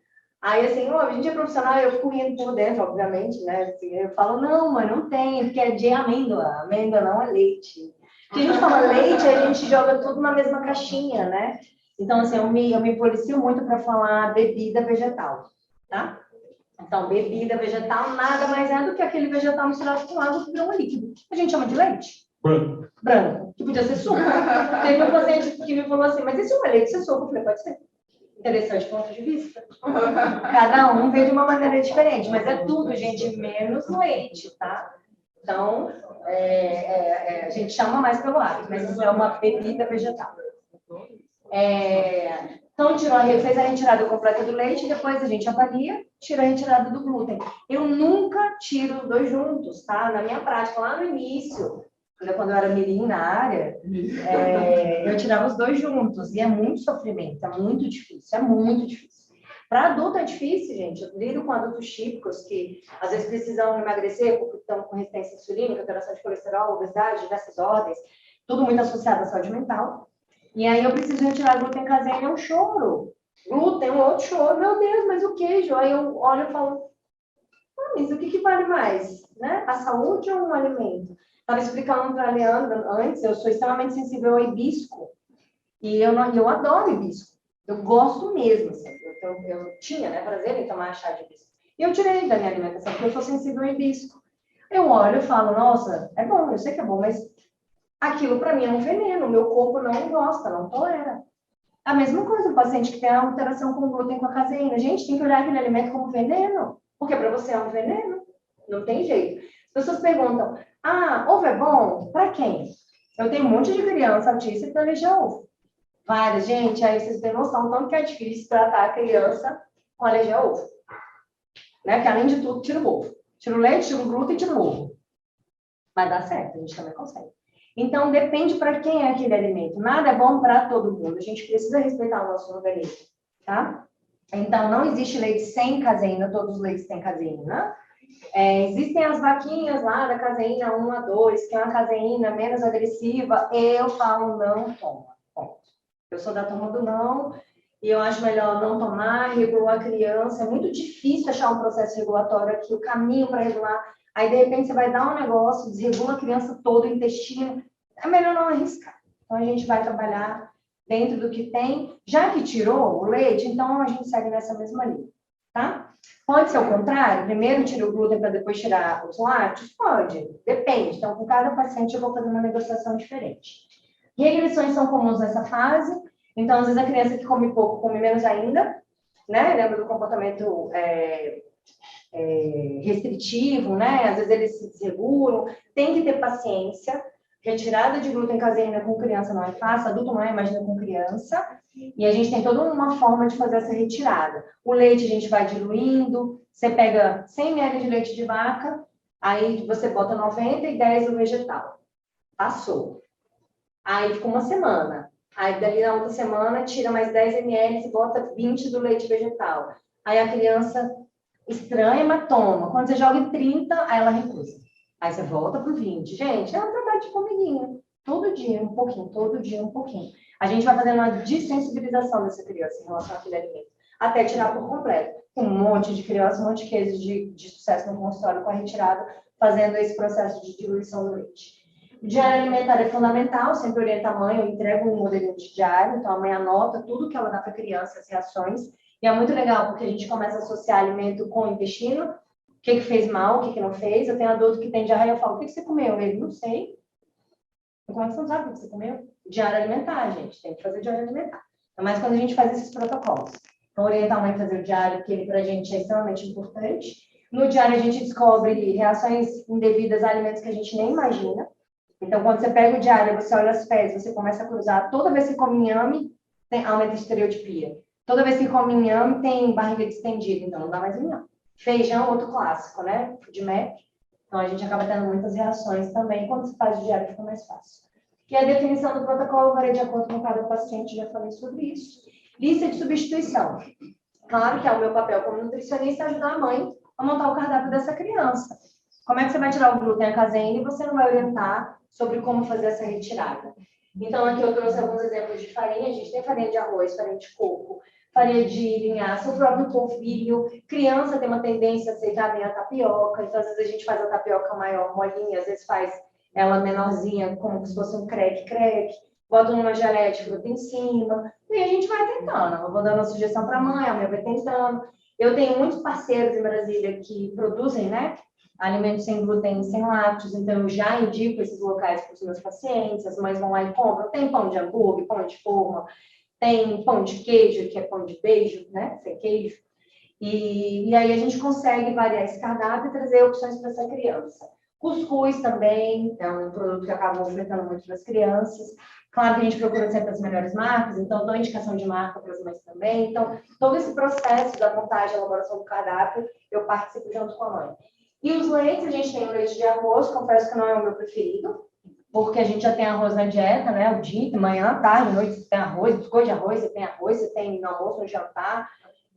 Aí, assim, a gente é profissional, eu fico rindo por dentro, obviamente, né? Assim, eu falo, não, mãe, não tem, porque é de amêndoa. Amêndoa não é leite. Porque a gente fala leite, a gente joga tudo na mesma caixinha, né? Então, assim, eu me policio muito para falar bebida vegetal, tá? Então, bebida vegetal nada mais é do que aquele vegetal misturado com água que virou um líquido. A gente chama de leite. Branco, que podia ser suco. Teve um paciente que me falou assim, mas esse é leite ser suco? Eu falei, pode ser. Interessante ponto de vista. Cada um vê de uma maneira diferente, mas é tudo, gente, menos leite, tá? Então, a gente chama mais pelo hábito, mas isso é uma bebida vegetal. Então, fez a retirada completa do leite, depois a gente avalia, tira a retirada do glúten. Eu nunca tiro os dois juntos, tá? Na minha prática, lá no início, quando eu era mirim na área, eu tirava os dois juntos, e é muito sofrimento, é muito difícil, é muito difícil. Para adulto é difícil, gente. Eu lido com adultos típicos que às vezes precisam emagrecer porque estão com resistência insulínica, alteração de colesterol, obesidade, diversas ordens, tudo muito associado à saúde mental. E aí eu preciso retirar glúten caseino, é um choro. Glúten, um outro choro. Meu Deus, mas o queijo? Aí eu olho e falo, mas o que vale mais? Né? A saúde ou um alimento? Estava explicando para a Leandra antes, eu sou extremamente sensível ao hibisco. E eu adoro hibisco. Eu gosto mesmo. Assim. Eu tinha prazer em tomar chá de hibisco. E eu tirei da minha alimentação, porque eu sou sensível ao hibisco. Eu olho e falo, nossa, é bom, eu sei que é bom, mas aquilo para mim é um veneno, o meu corpo não gosta, não tolera. A mesma coisa, o paciente que tem a alteração com glúten com a caseína. Gente, tem que olhar aquele alimento como veneno, porque para você é um veneno, não tem jeito. As pessoas perguntam, ovo é bom? Para quem? Eu tenho um monte de criança autista que tem alergia a ovo. Várias, gente, aí vocês têm noção tanto que é difícil tratar a criança com alergia a ovo. Né? Porque além de tudo, tira o ovo. Tira o leite, tira o glúten e tira o ovo. Mas dá certo, a gente também consegue. Então, depende para quem é aquele alimento. Nada é bom para todo mundo. A gente precisa respeitar o nosso organismo, tá? Então, não existe leite sem caseína, todos os leites têm caseína. Existem as vaquinhas lá da caseína 1 a 2, que é uma caseína menos agressiva. Eu falo, não toma. Ponto. Eu sou da turma do não, e eu acho melhor não tomar, regular a criança. É muito difícil achar um processo regulatório aqui, o caminho para regular. Aí, de repente, você vai dar um negócio, desregula a criança toda, o intestino. É melhor não arriscar. Então, a gente vai trabalhar dentro do que tem. Já que tirou o leite, então a gente segue nessa mesma linha, tá? Pode ser o contrário? Primeiro tira o glúten para depois tirar os lácteos? Pode, depende. Então, com cada paciente eu vou fazer uma negociação diferente. Regressões são comuns nessa fase. Então, às vezes a criança que come pouco, come menos ainda, né? Lembra do comportamento restritivo, né? Às vezes eles se desregulam. Tem que ter paciência. Retirada de glúten caseína com criança não é fácil, adulto não é, imagina com criança. E a gente tem toda uma forma de fazer essa retirada. O leite a gente vai diluindo, você pega 100 ml de leite de vaca, aí você bota 90 e 10 do vegetal. Passou. Aí fica uma semana. Aí dali na outra semana tira mais 10 ml e bota 20 do leite vegetal. Aí a criança estranha, mas toma. Quando você joga em 30, aí ela recusa. Aí você volta para o 20. Gente, é um trabalho de formiguinha. Todo dia um pouquinho, todo dia um pouquinho. A gente vai fazendo uma dessensibilização dessa criança em relação àquele alimento. Até tirar por completo. Um monte de criança, um monte de cases de sucesso no consultório com a retirada, fazendo esse processo de diluição do leite. O diário alimentar é fundamental, sempre orienta a mãe, eu entrego um modelinho de diário, então a mãe anota tudo que ela dá para a criança, as reações. E é muito legal, porque a gente começa a associar alimento com o intestino, o que fez mal, o que não fez. Eu tenho adulto que tem diarreia, eu falo, o que você comeu? Ele, não sei. Como é que você não sabe o que você comeu? Diário alimentar, gente, tem que fazer diário alimentar. Ainda mais quando a gente faz esses protocolos. Então, orientar a mãe a fazer o diário, que ele para a gente é extremamente importante. No diário, a gente descobre reações indevidas a alimentos que a gente nem imagina. Então, quando você pega o diário, você olha as fezes, você começa a cruzar. Toda vez que come inhame, aumenta a estereotipia. Toda vez que come inhame, tem barriga distendida. Então, não dá mais inhame. Feijão, outro clássico, né? FoodMap. Então, a gente acaba tendo muitas reações também. Quando se faz o diário, fica mais fácil. E a definição do protocolo varia de acordo com cada paciente, já falei sobre isso. Lista de substituição. Claro que é o meu papel como nutricionista ajudar a mãe a montar o cardápio dessa criança. Como é que você vai tirar o glúten e a caseína e você não vai orientar sobre como fazer essa retirada? Então, aqui eu trouxe alguns exemplos de farinha. A gente tem farinha de arroz, farinha de coco, farinha de linhaça, o próprio polvilho. Criança tem uma tendência a aceitar bem a tapioca, então às vezes a gente faz a tapioca maior, molinha, às vezes faz ela menorzinha, como se fosse um creque. boto numa geleia de fruta em cima, e a gente vai tentando. Eu vou dando uma sugestão para a mãe, a mãe vai tentando. Eu tenho muitos parceiros em Brasília que produzem, né, alimentos sem glúten e sem lácteos, então eu já indico esses locais para os meus pacientes, as mães vão lá e compram. Tem pão de hambúrguer, pão de forma, tem pão de queijo, que é pão de beijo, né, sem queijo. E aí a gente consegue variar esse cardápio e trazer opções para essa criança. Cuscuz também é um produto que acaba ofertando muito para as crianças. Claro que a gente procura sempre as melhores marcas, então dou indicação de marca para as mães também. Então, todo esse processo da montagem e elaboração do cardápio, eu participo junto com a mãe. E os leites, a gente tem o leite de arroz, confesso que não é o meu preferido, porque a gente já tem arroz na dieta, né? O dia, de manhã, tarde, noite, você tem arroz, biscoito de arroz, você tem no almoço, no jantar.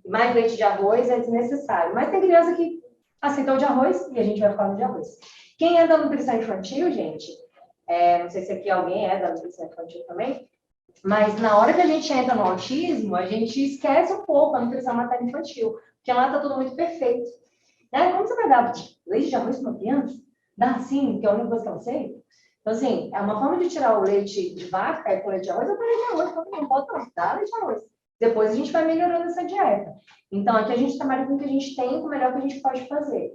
Mais leite de arroz é desnecessário. Mas tem criança que aceitou de arroz e a gente vai falar de arroz. Quem é da nutrição infantil, gente, não sei se aqui alguém é da nutrição infantil também, mas na hora que a gente entra no autismo, a gente esquece um pouco a nutrição materna infantil, porque lá está tudo muito perfeito. Né? Como você vai dar leite de arroz para uma criança? Dá assim, que é a única coisa que ela sei? Então, assim, é uma forma de tirar o leite de vaca com leite de arroz, eu leite de arroz, não pode não, dá leite de arroz. Depois a gente vai melhorando essa dieta. Então, aqui a gente trabalha com o que a gente tem, com o melhor que a gente pode fazer.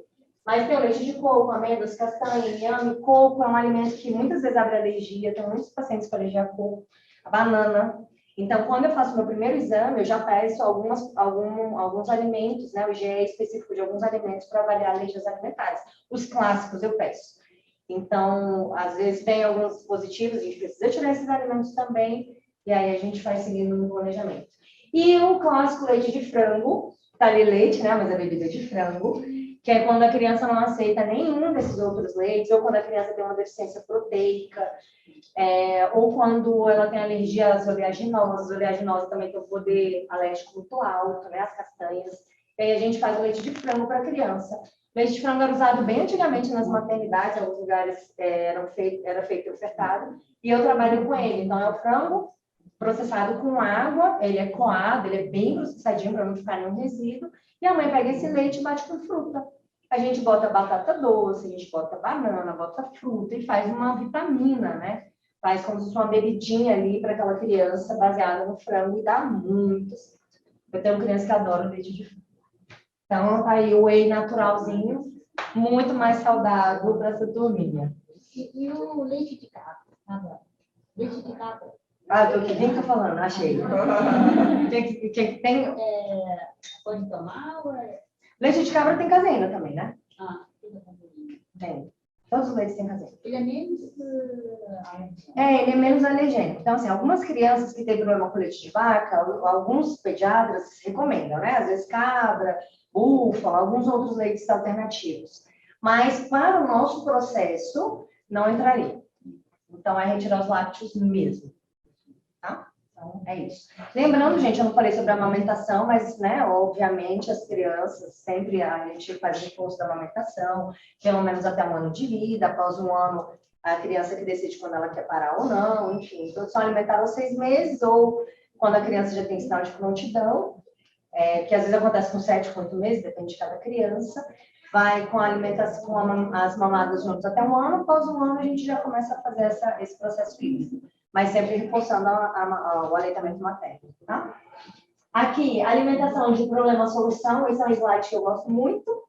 Mas tem o leite de coco, amêndoas, castanha, inhame. Coco é um alimento que muitas vezes abre alergia. Tem muitos pacientes com alergia a coco. A banana. Então, quando eu faço meu primeiro exame, eu já peço alguns alimentos, né? O GE específico de alguns alimentos para avaliar alergias alimentares. Os clássicos eu peço. Então, às vezes tem alguns positivos, a gente precisa tirar esses alimentos também. E aí a gente vai seguindo no planejamento. E o clássico leite de frango, tá ali leite, né? Mas é bebida de frango, que é quando a criança não aceita nenhum desses outros leites, ou quando a criança tem uma deficiência proteica, ou quando ela tem alergia às oleaginosas. Oleaginosa também tem um poder alérgico muito alto, né? As castanhas. E aí a gente faz o leite de frango para a criança. Leite de frango era usado bem antigamente nas maternidades, em alguns lugares era feito e ofertado, e eu trabalho com ele. Então, é o frango processado com água, ele é coado, ele é bem processadinho para não ficar nenhum resíduo, e a mãe pega esse leite e bate com fruta. A gente bota batata doce, a gente bota banana, bota fruta e faz uma vitamina, né? Faz como se fosse uma bebidinha ali para aquela criança baseada no frango e dá muito. Eu tenho criança que adora leite de frango. Então, tá aí o whey naturalzinho, muito mais saudável para essa turminha. E o leite de cabra? Leite de cabra. Ah, eu tô aqui, quem tá falando? Achei. Quem tem? Pode tomar ou é... Leite de cabra tem caseína também, né? Tem caseína. Tem. Todos os leites têm caseína. Ele é menos alergênico. Ele é menos alergênico. Então, assim, algumas crianças que têm problema com leite de vaca, alguns pediatras recomendam, né? Às vezes cabra, búfala, alguns outros leites alternativos. Mas para o nosso processo, não entraria. Então, é retirar os lácteos mesmo. Tá? Então, é isso. Lembrando, gente, eu não falei sobre a amamentação, mas, né, obviamente, as crianças, sempre a gente faz reforço da amamentação, pelo menos até um ano de vida, após um ano, a criança que decide quando ela quer parar ou não, enfim, introdução alimentar aos 6 meses, ou quando a criança já tem sinal de prontidão, que às vezes acontece com 7, com 8 meses, depende de cada criança, vai com a alimentação, com as mamadas juntos até um ano, após um ano a gente já começa a fazer esse processo clínico, mas sempre reforçando o aleitamento materno, tá? Aqui, alimentação de problema-solução, esse é um slide que eu gosto muito,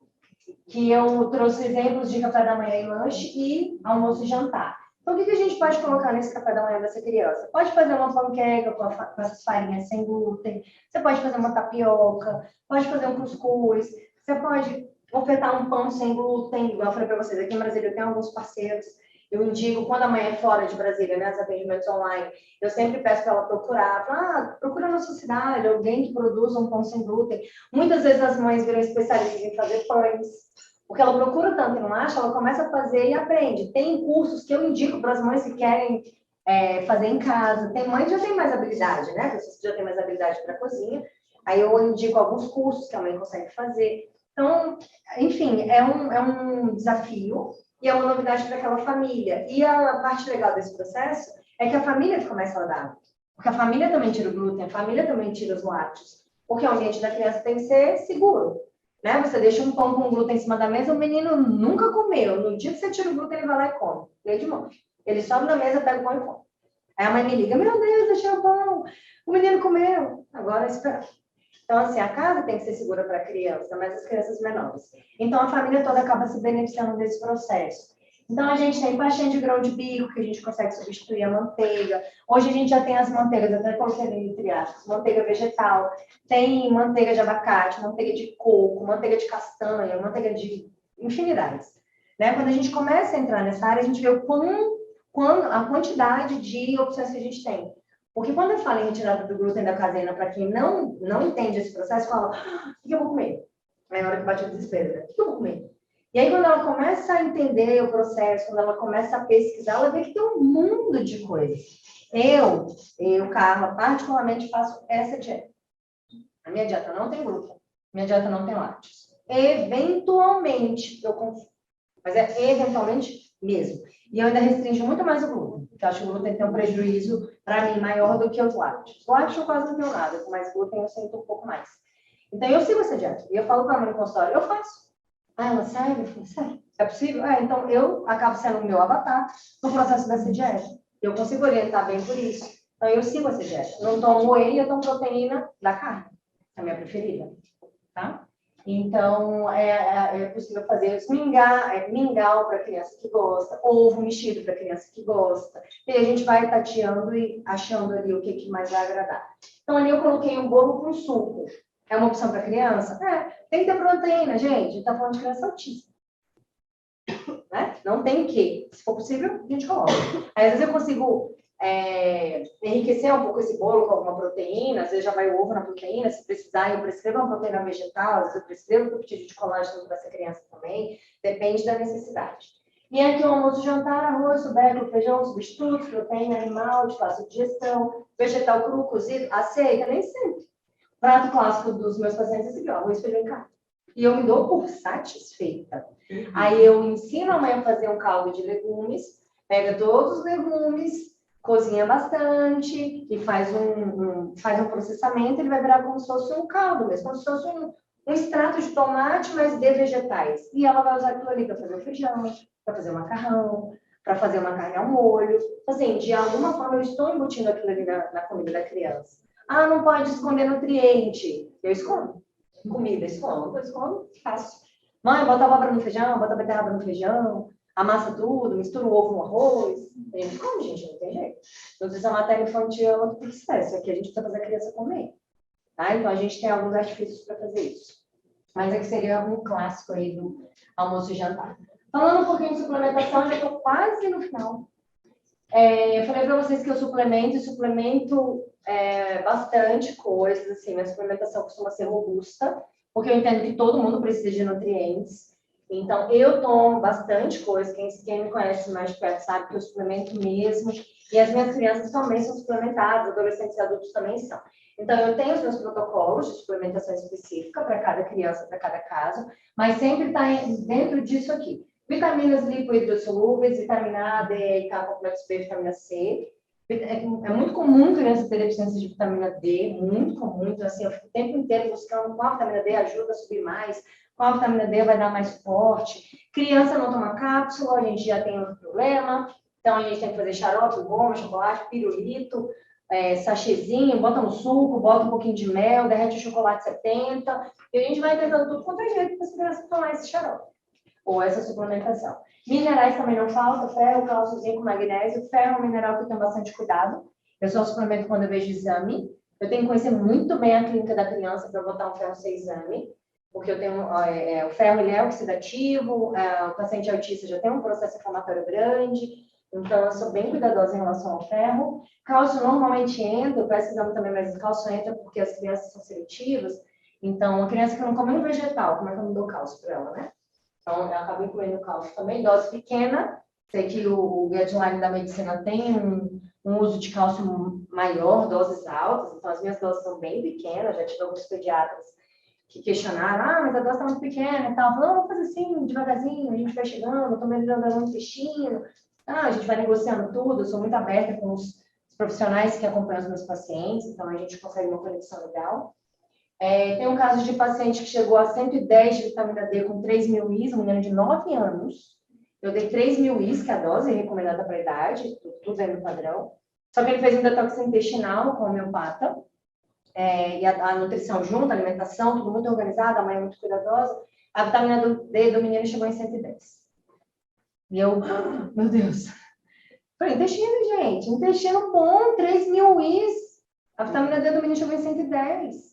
que eu trouxe exemplos de café da manhã e lanche e almoço e jantar. Então, o que a gente pode colocar nesse café da manhã dessa criança? Pode fazer uma panqueca com essas farinhas sem glúten, você pode fazer uma tapioca, pode fazer um cuscuz, você pode ofertar um pão sem glúten, igual eu falei para vocês, aqui em Brasília eu tenho alguns parceiros, eu indico, quando a mãe é fora de Brasília, né, os atendimentos online, eu sempre peço para ela procurar, procura na sua cidade, alguém que produza um pão sem glúten. Muitas vezes as mães viram especialistas em fazer pães, porque ela procura tanto e não acha, ela começa a fazer e aprende. Tem cursos que eu indico para as mães que querem fazer em casa. Tem mães que já tem mais habilidade, né? Pessoas que já têm mais habilidade para a cozinha. Aí eu indico alguns cursos que a mãe consegue fazer. Então, enfim, é um desafio e é uma novidade para aquela família. E a parte legal desse processo é que a família fica mais saudável. Porque a família também tira o glúten, a família também tira os lácteos. Porque o ambiente da criança tem que ser seguro. Né? Você deixa um pão com glúten em cima da mesa, o menino nunca comeu. No dia que você tira o glúten, ele vai lá e come. Ele de monte. Ele sobe na mesa, pega o pão e come. Aí a mãe me liga, meu Deus, deixei o pão, o menino comeu, agora espera. Então, assim, a casa tem que ser segura para a criança, mas as crianças menores. Então, a família toda acaba se beneficiando desse processo. Então, a gente tem pastinha de grão de bico, que a gente consegue substituir a manteiga. Hoje, a gente já tem as manteigas, até coloquei ali entre aspas, manteiga vegetal, tem manteiga de abacate, manteiga de coco, manteiga de castanha, manteiga de infinidades. Né? Quando a gente começa a entrar nessa área, a gente vê a quantidade de opções que a gente tem. Porque quando eu falo em retirada do glúten da caseína, para quem não entende esse processo, fala, o que eu vou comer? Aí na hora que bate o desespero, né? O que eu vou comer? E aí quando ela começa a entender o processo, quando ela começa a pesquisar, ela vê que tem um mundo de coisas. Eu, Carla, particularmente faço essa dieta. A minha dieta não tem glúten, minha dieta não tem lácteos. Eventualmente eu consumo, mas é eventualmente mesmo. E eu ainda restringo muito mais o glúten, porque eu acho que o glúten tem um prejuízo, para mim, maior do que os lácteos. Os lácteos eu quase não tenho nada, com mais glúten eu sinto um pouco mais. Então, eu sigo essa dieta. E eu falo para a mãe no consultório, eu faço. Ah, ela, sério? Eu falo, sério? É possível? Então, eu acabo sendo o meu avatar no processo dessa dieta. Eu consigo orientar bem por isso. Então, eu sigo essa dieta. Não tomo whey, eu tomo proteína da carne. É a minha preferida. Tá? Então, é possível fazer os mingau para criança que gosta, ovo mexido para criança que gosta. E a gente vai tateando e achando ali o que mais vai agradar. Então, ali eu coloquei um bolo com suco. É uma opção para criança? Tem que ter proteína, gente. A gente está falando de criança autista. Né? Não tem que. Se for possível, a gente coloca. Aí, às vezes eu consigo enriquecer um pouco esse bolo com alguma proteína, às vezes já vai o ovo na proteína, se precisar, eu prescrevo uma proteína vegetal, às vezes eu prescrevo um peptídeo de colágeno para essa criança também, depende da necessidade. E aqui o almoço, jantar, arroz, tubérculo, feijão, substitutos, proteína animal, de fácil digestão, vegetal cru, cozido, aceita, nem sempre. Prato clássico dos meus pacientes é esse, arroz, feijão e carne. E eu me dou por satisfeita. Aí eu ensino a mãe a fazer um caldo de legumes, pega todos os legumes, cozinha bastante e faz um processamento, ele vai virar como se fosse um caldo mesmo, como se fosse um extrato de tomate, mas de vegetais. E ela vai usar aquilo ali para fazer o feijão, para fazer o macarrão, para fazer uma carne ao molho. Assim, de alguma forma eu estou embutindo aquilo ali na comida da criança. Ah, não pode esconder nutriente. Eu escondo. Comida, escondo. Eu escondo, faço. Mãe, bota abóbora no feijão, bota beterraba no feijão, amassa tudo, mistura o ovo no arroz. A gente come, gente, não tem jeito. Nutrição materna infantil é outro processo. Aqui a gente precisa fazer a criança comer. Tá? Então, a gente tem alguns artifícios para fazer isso. Mas aqui seria um clássico aí do almoço e jantar. Falando um pouquinho de suplementação, já estou quase no final. Eu falei para vocês que eu suplemento bastante coisas, assim, minha suplementação costuma ser robusta, porque eu entendo que todo mundo precisa de nutrientes. Então, eu tomo bastante coisa. Quem me conhece mais de perto sabe que eu suplemento mesmo. E as minhas crianças também são suplementadas, adolescentes e adultos também são. Então, eu tenho os meus protocolos de suplementação específica para cada criança, para cada caso, mas sempre está dentro disso aqui. Vitaminas lipohidrossolúveis, vitamina A, D, E, K, complexo B, vitamina C. É muito comum criança ter deficiência de vitamina D, muito comum. Então, assim, eu fico o tempo inteiro buscando qual vitamina D ajuda a subir mais, qual vitamina D vai dar mais suporte. Criança não toma cápsula, a gente já tem outro problema. Então, a gente tem que fazer xarope, goma, chocolate, pirulito, sachêzinho, bota no suco, bota um pouquinho de mel, derrete o chocolate 70. E a gente vai tentando tudo quanto é jeito para as crianças tomar esse xarope. Ou essa suplementação. Minerais também não falta, ferro, cálcio, zinco, magnésio. Ferro é um mineral que eu tenho bastante cuidado. Eu só suplemento quando eu vejo exame. Eu tenho que conhecer muito bem a clínica da criança para botar um ferro sem exame, porque eu tenho o ferro ele é oxidativo, o paciente autista já tem um processo inflamatório grande, então eu sou bem cuidadosa em relação ao ferro. Cálcio normalmente entra, eu peço exame também, mas o cálcio entra porque as crianças são seletivas. Então, a criança que não come um vegetal, como é que eu não dou cálcio para ela, né? Então, eu acabo incluindo cálcio também, dose pequena. Sei que o guideline da medicina tem um uso de cálcio maior, doses altas. Então, as minhas doses são bem pequenas. Já tive alguns pediatras que questionaram, mas a dose está muito pequena e tal. Não, vamos fazer assim, devagarzinho, a gente vai chegando, eu tô melhorando o intestino. A gente vai negociando tudo. Eu sou muito aberta com os profissionais que acompanham os meus pacientes, então a gente consegue uma conexão legal. Tem um caso de paciente que chegou a 110 de vitamina D com 3.000 IS, uma menina de 9 anos. Eu dei 3.000 IS, que é a dose recomendada para a idade, tudo dentro do padrão. Só que ele fez um detox intestinal com homeopata, e a nutrição junto, a alimentação, tudo muito organizado, a mãe muito cuidadosa. A vitamina D do menino chegou em 110. E eu, meu Deus. Falei, intestino, gente. Intestino bom, 3.000 IS. A vitamina D do menino chegou em 110.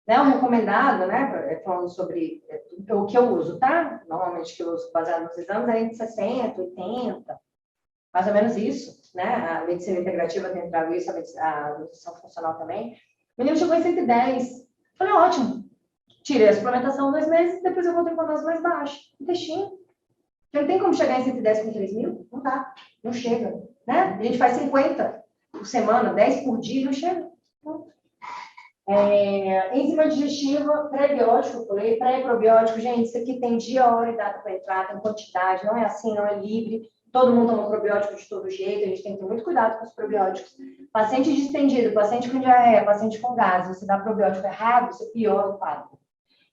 Né, o recomendado, né, falando sobre o que eu uso, tá? Normalmente que eu uso baseado nos exames é entre 60, 80, mais ou menos isso, né? A medicina integrativa tem trago isso, a nutrição funcional também. O menino chegou em 110. Falei, ótimo. Tirei a suplementação 2 meses, depois eu voltei com a dose mais baixa. Intestino. Não tem como chegar em 110 com 3.000? Não dá. Não chega, né? A gente faz 50 por semana, 10 por dia, não chega. Enzima digestiva, pré-biótico, eu falei, pré-probiótico, gente, isso aqui tem dia, hora e data para entrar, tem quantidade, não é assim, não é livre, todo mundo toma probiótico de todo jeito, a gente tem que ter muito cuidado com os probióticos. Paciente distendido, paciente com diarreia, paciente com gases, você dá probiótico errado, você piora o quadro.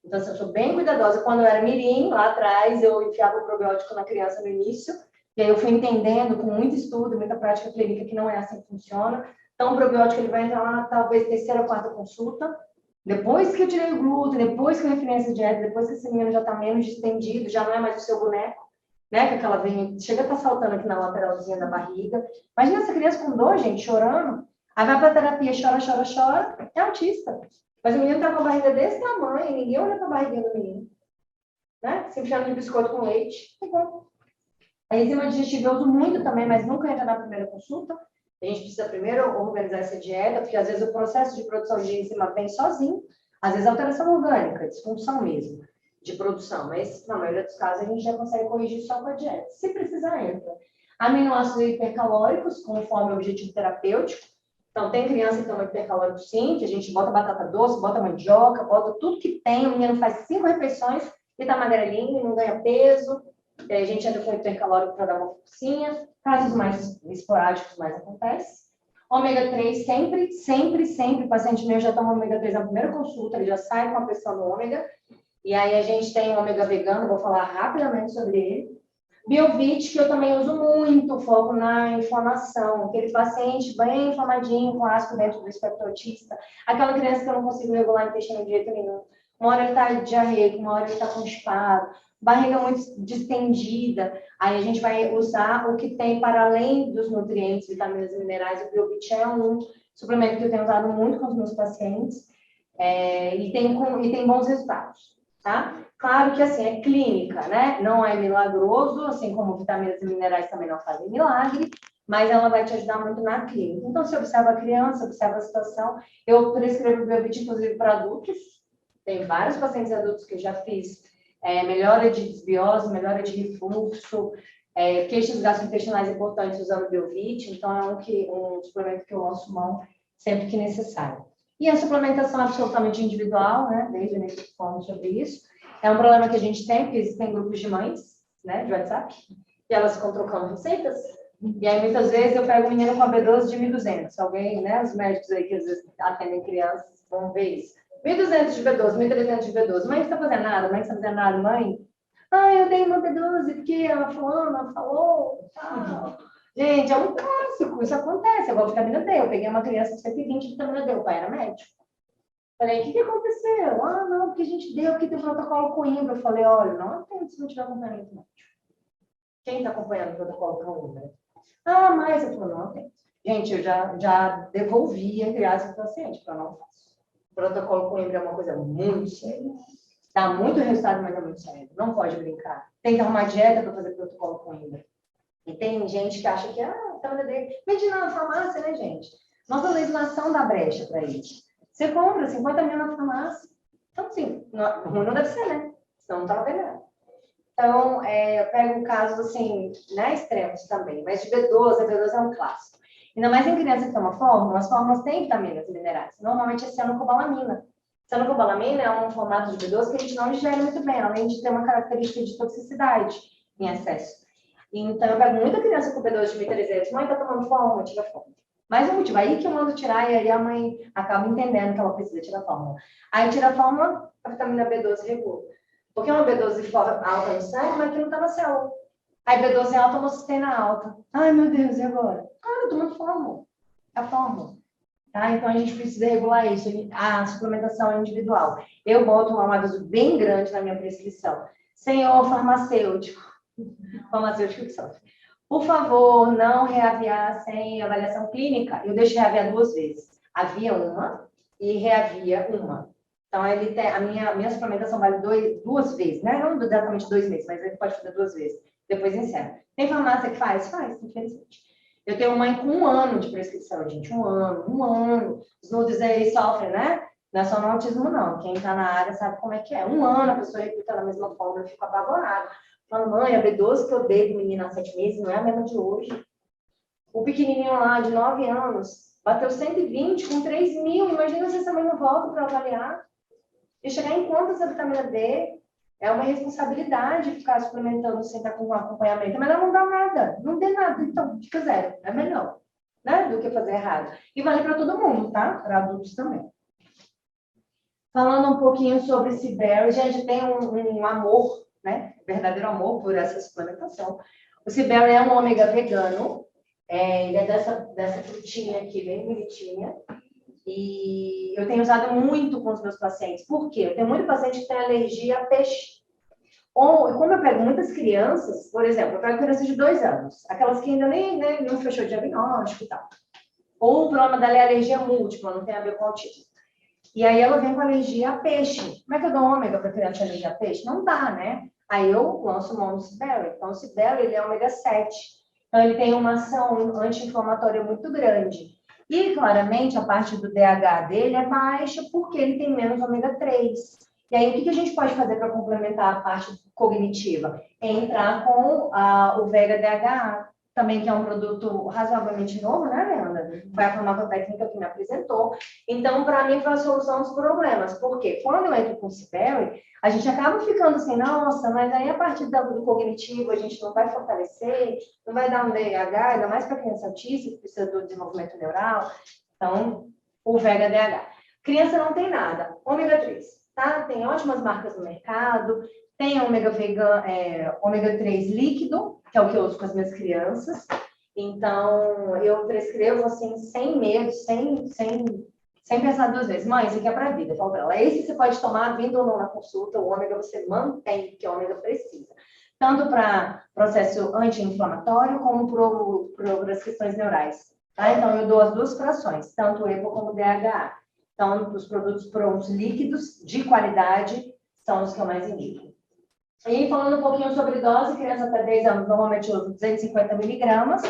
Então, eu sou bem cuidadosa. Quando eu era mirim, lá atrás, eu enfiava o probiótico na criança no início, e aí eu fui entendendo, com muito estudo, muita prática clínica, que não é assim que funciona. Então, o probiótico ele vai entrar lá, talvez, terceira ou quarta consulta. Depois que eu tirei o glúten, depois que eu refinei essa dieta, depois que esse menino já está menos distendido, já não é mais o seu boneco, né? Que aquela vem, chega a estar saltando aqui na lateralzinha da barriga. Imagina essa criança com dor, gente, chorando. Aí vai para a terapia, chora, é autista. Mas o menino está com a barriga desse tamanho, ninguém olha para a barriguinha do menino. Né? Se enfiando de biscoito com leite, tá bom. A enzima digestiva eu uso muito também, mas nunca entra na primeira consulta. A gente precisa primeiro organizar essa dieta, porque às vezes o processo de produção de enzima vem sozinho, às vezes alteração orgânica, disfunção mesmo, de produção, mas na maioria dos casos a gente já consegue corrigir só com a dieta. Se precisar, entra. Aminoácidos hipercalóricos, conforme o objetivo terapêutico. Então, tem criança que toma hipercalórico sim, que a gente bota batata doce, bota mandioca, bota tudo que tem, o menino faz 5 refeições e tá magrelinho, não ganha peso. A gente entra com hipercalórico para dar uma forcinha. Casos mais esporádicos, mais acontece. Ômega 3, sempre, o paciente meu já toma ômega 3 na primeira consulta, ele já sai com a pressão do ômega. E aí a gente tem o ômega vegano, vou falar rapidamente sobre ele. Biovit, que eu também uso muito, foco na inflamação. Aquele paciente bem inflamadinho, com asco dentro do espectro autista. Aquela criança que eu não consigo regular o intestino de jeito nenhum. Uma hora ele está diarreico, uma hora ele está constipado, barriga muito distendida. Aí a gente vai usar o que tem para além dos nutrientes, vitaminas e minerais. O Biovit é um suplemento que eu tenho usado muito com os meus pacientes e tem bons resultados, tá? Claro que, assim, é clínica, né? Não é milagroso, assim como vitaminas e minerais também não fazem milagre, mas ela vai te ajudar muito na clínica. Então, você observa a criança, observa a situação. Eu prescrevo o Biovit, inclusive, para adultos. Tem vários pacientes adultos que eu já fiz melhora de desbiose, melhora de refluxo, queixas gastrointestinais importantes usando o Biovit. Então, é um suplemento que eu lanço mão sempre que necessário. E a suplementação é absolutamente individual, né? Desde o início que falamos sobre isso. É um problema que a gente tem, porque existem grupos de mães, né, de WhatsApp, e elas ficam trocando receitas. E aí, muitas vezes, eu pego um menino com a B12 de 1.200. Alguém, né, os médicos aí que às vezes atendem crianças vão ver isso. 1.200 de B12, 1.300 de B12. Mãe, você está fazendo nada? Mãe, você está fazendo nada? Mãe? Eu dei uma B12 porque ela falou. Gente, é um clássico, isso acontece. Eu gosto de vitamina D. Eu peguei uma criança de 120 de vitamina D, o pai era médico. Falei, o que aconteceu? Não, porque a gente deu, porque tem um protocolo Coimbra. Eu falei, olha, não atende se não tiver acompanhamento médico. Quem está acompanhando o protocolo Coimbra? Mas eu falei, não atende. Gente, eu já devolvi, entre aspas, o paciente, para não faço. O protocolo Coimbra é uma coisa muito séria. Dá muito resultado, mas é muito sério. Não pode brincar. Tem que arrumar dieta para fazer protocolo Coimbra. E tem gente que acha que, vende na farmácia, né, gente? Nossa legislação dá brecha para isso. Você compra 50 mil na farmácia. Então, assim, ruim não deve ser, né? Senão não estava vendendo. Então, eu pego casos, assim, né, extremos também. Mas de B12, a B12 é um clássico. Ainda mais em criança que toma fórmula, as fórmulas têm vitaminas e minerais. Normalmente é cianocobalamina. Cianocobalamina é um formato de B12 que a gente não digere muito bem, além de ter uma característica de toxicidade em excesso. Então, eu pego muita criança com B12 de 1.300. Mãe, tá tomando fórmula? Tira fórmula. Mas o motivo aí que eu mando tirar e aí a mãe acaba entendendo que ela precisa tirar a fórmula. Aí tira a fórmula, a vitamina B12 regula. Porque uma B12 alta no sangue, mas que não está na célula. Aí B12 alta, a homocistina alta. Ai, meu Deus, e agora? Eu tomo fórmula. É a fórmula. Tá? Então, a gente precisa regular isso. A suplementação é individual. Eu boto um aviso bem grande na minha prescrição. Senhor farmacêutico que sofre. Por favor, não reaviar sem avaliação clínica. Eu deixo reaviar 2 vezes. Havia uma e reavia uma. Então, ele tem, a minha suplementação vale 2 vezes, né? Não exatamente 2 meses, mas ele pode fazer 2 vezes. Depois encerra. Tem farmácia que faz? Faz, infelizmente. Eu tenho mãe com 1 ano de prescrição, gente. 1 ano. Os nudes aí sofrem, né? Não é só no autismo, não. Quem está na área sabe como é que é. 1 ano, a pessoa repita da mesma forma, eu fico apavorada. Falando, mãe, a B12 que eu dei do menino há 7 meses não é a mesma de hoje. O pequenininho lá, de 9 anos, bateu 120 com 3 mil. Imagina se essa mãe não volta para avaliar. E chegar em quanto essa vitamina D? É uma responsabilidade ficar suplementando sem estar com um acompanhamento. Mas não dá nada. Não dê nada. Então, fica 0. É melhor, né? Do que fazer errado. E vale para todo mundo, tá? Para adultos também. Falando um pouquinho sobre esse berry, a gente tem um amor, né? Verdadeiro amor por essa suplementação. O Ciberry é um ômega vegano. Ele é dessa frutinha aqui, bem bonitinha. E eu tenho usado muito com os meus pacientes. Por quê? Eu tenho muito paciente que tem alergia a peixe. Ou, como eu pego muitas crianças, por exemplo, eu pego crianças de 2 anos, aquelas que ainda nem não fechou o diagnóstico e tal. Ou o problema dela é alergia múltipla, não tem a ver com autismo. E aí ela vem com alergia a peixe. Como é que eu dou ômega para criança com alergia a peixe? Não dá, né? Aí eu lanço mão no Ciberry. Então, o Ciberry, ele é ômega 7. Então, ele tem uma ação anti-inflamatória muito grande. E, claramente, a parte do DH dele é baixa porque ele tem menos ômega 3. E aí, o que a gente pode fazer para complementar a parte cognitiva? É entrar com o Vega DHA, também que é um produto razoavelmente novo, né, Leandra? Foi a farmacotécnica que me apresentou. Então, para mim, foi a solução dos problemas. Porque quando eu entro com o Ciberry, a gente acaba ficando assim, nossa, mas aí a partir do cognitivo a gente não vai fortalecer, não vai dar um DH, ainda mais para criança autista, que precisa do desenvolvimento neural. Então, o Vega DH. Criança não tem nada. Ômega 3, tá? Tem ótimas marcas no mercado. Tem ômega 3 líquido, que é o que eu uso com as minhas crianças. Então, eu prescrevo assim, sem medo, sem pensar 2 vezes. Mãe, isso aqui é para a vida. Eu falo para ela, esse você pode tomar vindo ou não na consulta, o ômega você mantém, que o ômega precisa. Tanto para processo anti-inflamatório, como para as questões neurais. Tá? Então, eu dou as 2 frações, tanto o EPO como o DHA. Então, os produtos prontos líquidos, de qualidade, são os que eu mais indico. E falando um pouquinho sobre dose, criança até 10 anos, normalmente eu uso 250 miligramas.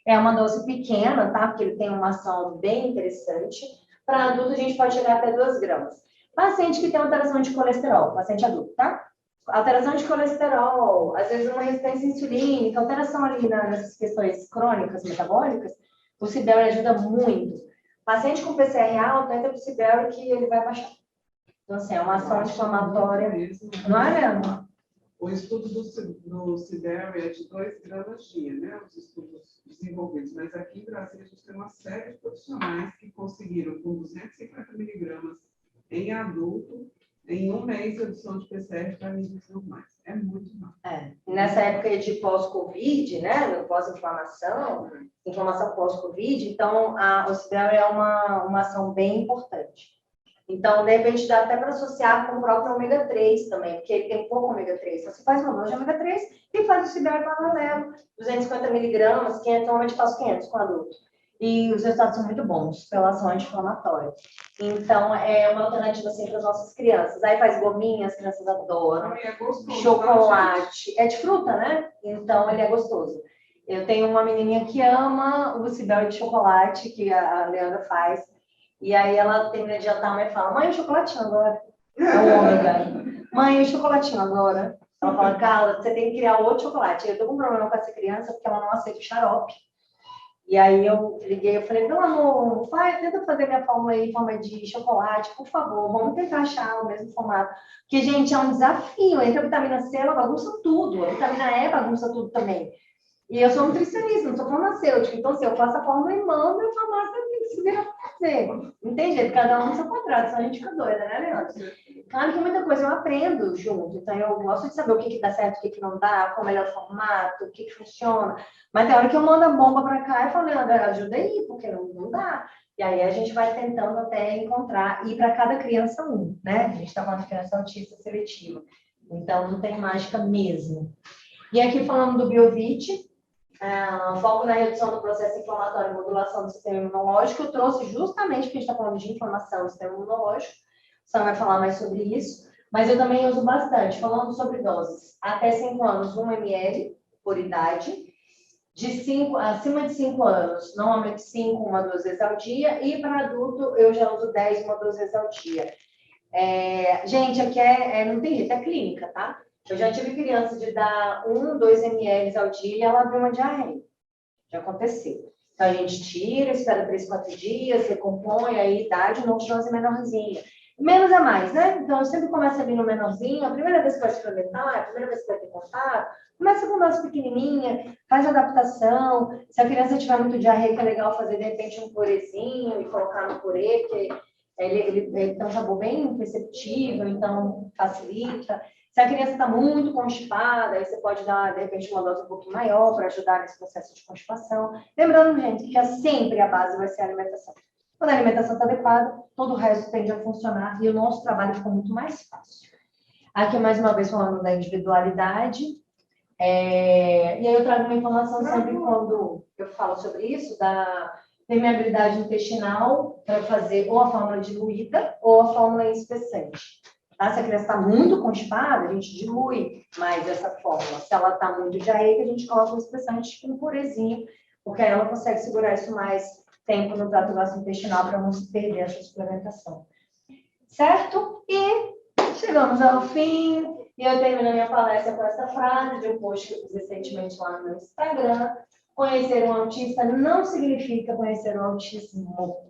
É uma dose pequena, tá? Porque ele tem uma ação bem interessante. Para adulto, a gente pode chegar até 2 gramas. Paciente que tem alteração de colesterol, paciente adulto, tá? Alteração de colesterol, às vezes uma resistência insulínica, alteração ali nessas questões crônicas, metabólicas, o Ciberry ajuda muito. Paciente com PCR alto, entra pro Ciberry que ele vai baixar. Então, assim, é uma ação anti-inflamatória. Não é, Leandro? O estudo do Ciberry é de 2 gramas dia, né? Os estudos desenvolvidos. Mas aqui em Brasília, a gente tem uma série de profissionais que conseguiram, com 250 miligramas em adulto, em 1 mês, redução de PCR para níveis normais. É muito rápido. Nessa época de pós-Covid, né? Pós-inflamação, inflamação pós-Covid, então o Ciberry é uma ação bem importante. Então, de repente, dá até para associar com o próprio ômega 3 também, porque ele tem pouco ômega 3. Então, você faz uma dose de ômega 3 e faz o Ciberry paralelo, 250 miligramas, 500, normalmente faço 500 com adulto. E os resultados são muito bons, pela ação anti-inflamatória. Então, é uma alternativa, assim, para as nossas crianças. Aí faz gominha, as crianças adoram. É gostoso, chocolate. É de fruta, né? Então, ele é gostoso. Eu tenho uma menininha que ama o Ciberry de chocolate, que a Leandra faz. E aí ela termina de jantar, a mãe fala, mãe, o chocolatinho agora. É o ômega. Mãe, o chocolatinho agora. Ela fala, Carla, você tem que criar outro chocolate. Eu tô com um problema com essa criança, porque ela não aceita o xarope. E aí eu liguei, eu falei, meu amor, tenta fazer minha fórmula aí em forma de chocolate, por favor, vamos tentar achar o mesmo formato. Porque, gente, é um desafio. Entre a vitamina C, ela bagunça tudo. A vitamina E bagunça tudo também. E eu sou nutricionista, não sou farmacêutica. Então, se eu faço a fórmula e mando, a farmácia tem que se virar para fazer. Não tem jeito, cada um no seu contrato, senão a gente fica doida, né, Leandro? Claro que muita coisa eu aprendo junto. Então, eu gosto de saber o que dá certo, o que não dá, qual é o melhor formato, o que funciona. Mas tem hora que eu mando a bomba para cá e falo, Leandro, ajuda aí, porque não dá. E aí a gente vai tentando até encontrar, e para cada criança né? A gente está falando de criança autista seletiva. Então, não tem mágica mesmo. E aqui falando do Biovit, foco na redução do processo inflamatório e modulação do sistema imunológico, eu trouxe justamente porque a gente está falando de inflamação do sistema imunológico, o Sam vai falar mais sobre isso, mas eu também uso bastante, falando sobre doses, até 5 anos, 1 ml por idade, acima de 5 anos, normalmente 5, 1 a 2 vezes ao dia, e para adulto eu já uso 10, 1 a 2 vezes ao dia. Gente, aqui não tem jeito, é clínica, tá? Eu já tive criança de dar 1, 2 ml ao dia e ela abriu uma diarreia. Já aconteceu. Então, a gente tira, espera 3, 4 dias, recompõe, aí dá de novo dose menorzinha. Menos é mais, né? Então, eu sempre começo ali no menorzinho. A primeira vez que vai experimentar, a primeira vez que vai ter contato, começa com dose pequenininha, faz adaptação. Se a criança tiver muito diarreia, que é legal fazer, de repente, um purezinho e colocar no purê, porque ele tem um sabor bem perceptível, então facilita. Se a criança está muito constipada, aí você pode dar, de repente, uma dose um pouquinho maior para ajudar nesse processo de constipação. Lembrando, gente, que sempre a base vai ser a alimentação. Quando a alimentação está adequada, todo o resto tende a funcionar e o nosso trabalho fica muito mais fácil. Aqui, mais uma vez, falando da individualidade. E aí eu trago uma informação sempre quando eu falo sobre isso, da permeabilidade intestinal, para fazer ou a fórmula diluída ou a fórmula espessante. Tá? Se a criança está muito constipada, a gente dilui mais essa fórmula. Se ela está muito diarreica, a gente coloca um espessante, tipo um purezinho, porque aí ela consegue segurar isso mais tempo no trato gastrointestinal para não se perder essa suplementação. Certo? E chegamos ao fim. E eu termino a minha palestra com essa frase de um post que eu fiz recentemente lá no meu Instagram. Conhecer um autista não significa conhecer o autismo.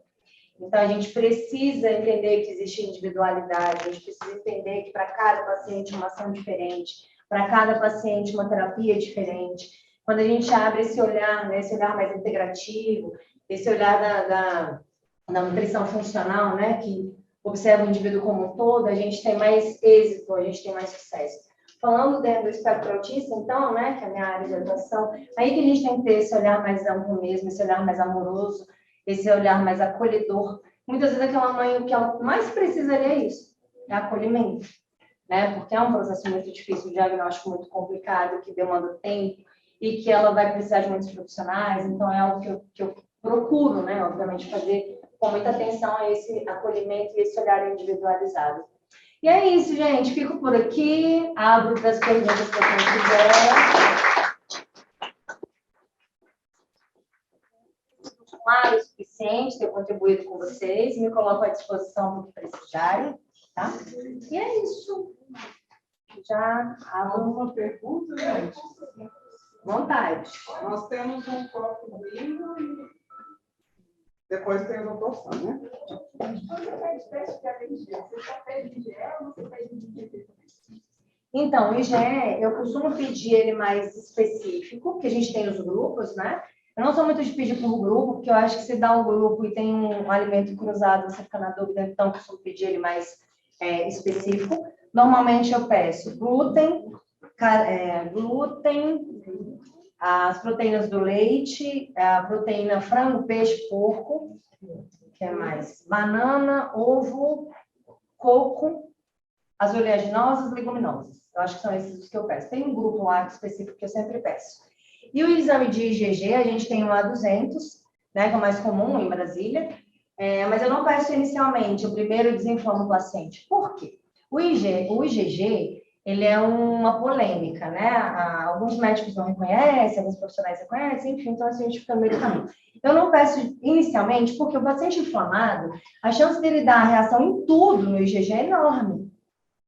Então, a gente precisa entender que existe individualidade, a gente precisa entender que para cada paciente uma ação diferente, para cada paciente uma terapia diferente. Quando a gente abre esse olhar, né, esse olhar mais integrativo, esse olhar da nutrição funcional, né, que observa o indivíduo como um todo, a gente tem mais êxito, a gente tem mais sucesso. Falando dentro do espectro autista, então, né, que é a minha área de atuação, aí que a gente tem que ter esse olhar mais amplo mesmo, esse olhar mais amoroso, esse olhar mais acolhedor. Muitas vezes aquela mãe, o que ela mais precisa ali é isso, é acolhimento, né? Porque é um processo muito difícil, um diagnóstico muito complicado, que demanda tempo e que ela vai precisar de muitos profissionais, então é algo que eu procuro, né, obviamente, fazer com muita atenção a esse acolhimento e esse olhar individualizado. E é isso, gente. Fico por aqui. Abro para as perguntas que eu quiser. Claro o suficiente ter contribuído com vocês. Me coloco à disposição para o que precisarem. Tá? E é isso. Já abro. Alguma pergunta, gente? Vontade. Nós temos um copo lindo e depois tem o doutor Sam, né? Então, o IgE, eu costumo pedir ele mais específico, que a gente tem os grupos, né? Eu não sou muito de pedir por grupo, porque eu acho que se dá um grupo e tem um alimento cruzado, você fica na dúvida, então eu costumo pedir ele mais específico. Normalmente eu peço glúten, as proteínas do leite, a proteína frango, peixe, porco, que é mais? Banana, ovo, coco, as oleaginosas, leguminosas. Eu acho que são esses os que eu peço. Tem um grupo lá específico que eu sempre peço. E o exame de IgG, a gente tem o A200, né, que é o mais comum em Brasília, mas eu não peço inicialmente, eu primeiro desinflamo o paciente. Por quê? O IgG, ele é uma polêmica, né? Alguns médicos não reconhecem, alguns profissionais reconhecem, enfim, então assim, a gente fica no meio do caminho. Eu não peço inicialmente, porque o paciente inflamado, a chance dele dar reação em tudo no IgG é enorme,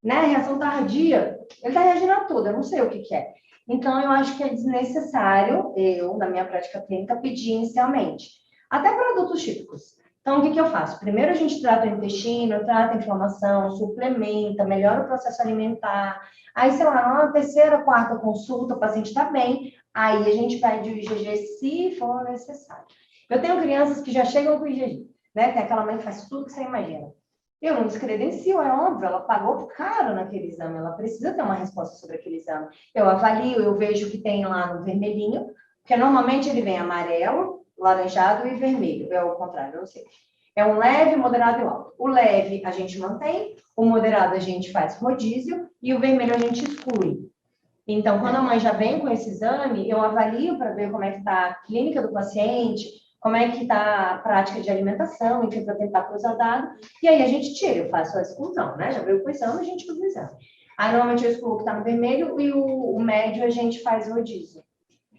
né? Reação tardia, ele está reagindo a tudo, eu não sei o que é. Então, eu acho que é desnecessário, na minha prática clínica, pedir inicialmente. Até para adultos típicos. Então, o que eu faço? Primeiro, a gente trata o intestino, trata a inflamação, suplementa, melhora o processo alimentar. Aí, sei lá, na terceira, quarta consulta, o paciente está bem, Aí a gente pede o IgG se for necessário. Eu tenho crianças que já chegam com IgG, né? Tem aquela mãe que faz tudo que você imagina. Eu não descredencio, é óbvio, ela pagou caro naquele exame, ela precisa ter uma resposta sobre aquele exame. Eu avalio, eu vejo o que tem lá no vermelhinho, porque normalmente ele vem amarelo, laranjado e vermelho. É o contrário, não sei. É um leve, moderado e alto. O leve a gente mantém, o moderado a gente faz rodízio e o vermelho a gente exclui. Então, quando a mãe já vem com esse exame, eu avalio para ver como é que está a clínica do paciente, como é que está a prática de alimentação, enfim, para tentar cruzar dado, e aí a gente tira, eu faço a exclusão, né? Já veio com o exame, a gente usa o exame. Aí, normalmente, eu excluo o que está no vermelho e o médio a gente faz o rodízio.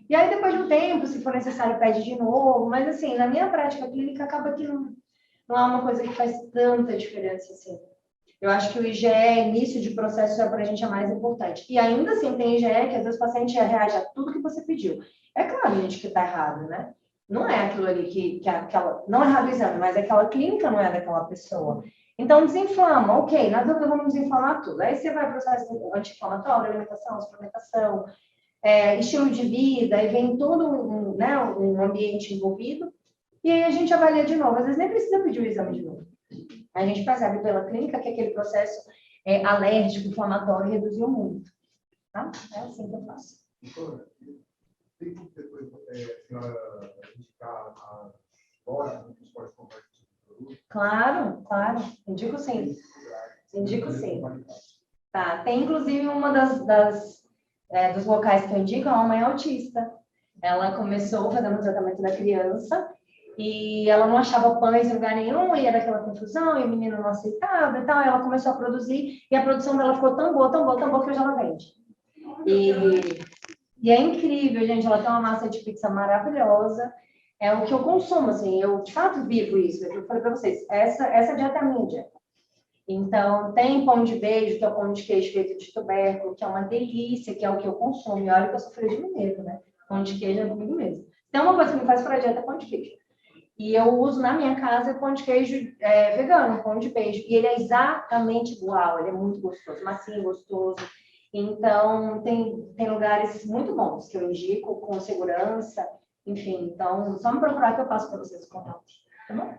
E aí, depois de um tempo, se for necessário, pede de novo, mas assim, na minha prática clínica, acaba que não é uma coisa que faz tanta diferença assim. Eu acho que o IgE, início de processo, para a gente é mais importante. E ainda assim, tem IgE que às vezes o paciente reage a tudo que você pediu. É claro, gente, que está errado, né? Não é aquilo ali que aquela... Não é errado o exame, mas aquela clínica não é daquela pessoa. Então, desinflama. Ok, na dúvida, vamos desinflamar tudo. Aí você vai para o processo anti-inflamatório, alimentação, suplementação, estilo de vida, aí vem todo um ambiente envolvido. E aí a gente avalia de novo. Às vezes nem precisa pedir o exame de novo. A gente percebe pela clínica que aquele processo alérgico, inflamatório, reduziu muito. Tá? É assim que eu faço. Tem que depois a senhora indicar a loja onde pode comprar esse tipo de produto? Claro, claro. Indico sim. Indico sim. Tá. Tem, inclusive, uma dos locais que eu indico, é uma mãe autista. Ela começou fazendo o tratamento da criança e ela não achava pães em lugar nenhum, e era aquela confusão, e o menino não aceitava e tal. Ela começou a produzir, e a produção dela ficou tão boa, tão boa, tão boa, que hoje ela vende. E é incrível, gente, ela tem uma massa de pizza maravilhosa, é o que eu consumo, assim, eu de fato vivo isso, eu falei para vocês, essa dieta é a minha dieta. Então, tem pão de beijo, que é o pão de queijo feito de tubérculo, que é uma delícia, que é o que eu consumo, e olha que eu sou filha de mineiro, né? Pão de queijo é comigo mesmo. Tem uma coisa que me faz para a dieta, é pão de queijo. E eu uso na minha casa pão de queijo vegano, pão de beijo. E ele é exatamente igual, ele é muito gostoso, macio, gostoso. Então, tem lugares muito bons que eu indico, com segurança, enfim. Então, só me procurar que eu passo para vocês o contato. Tá bom?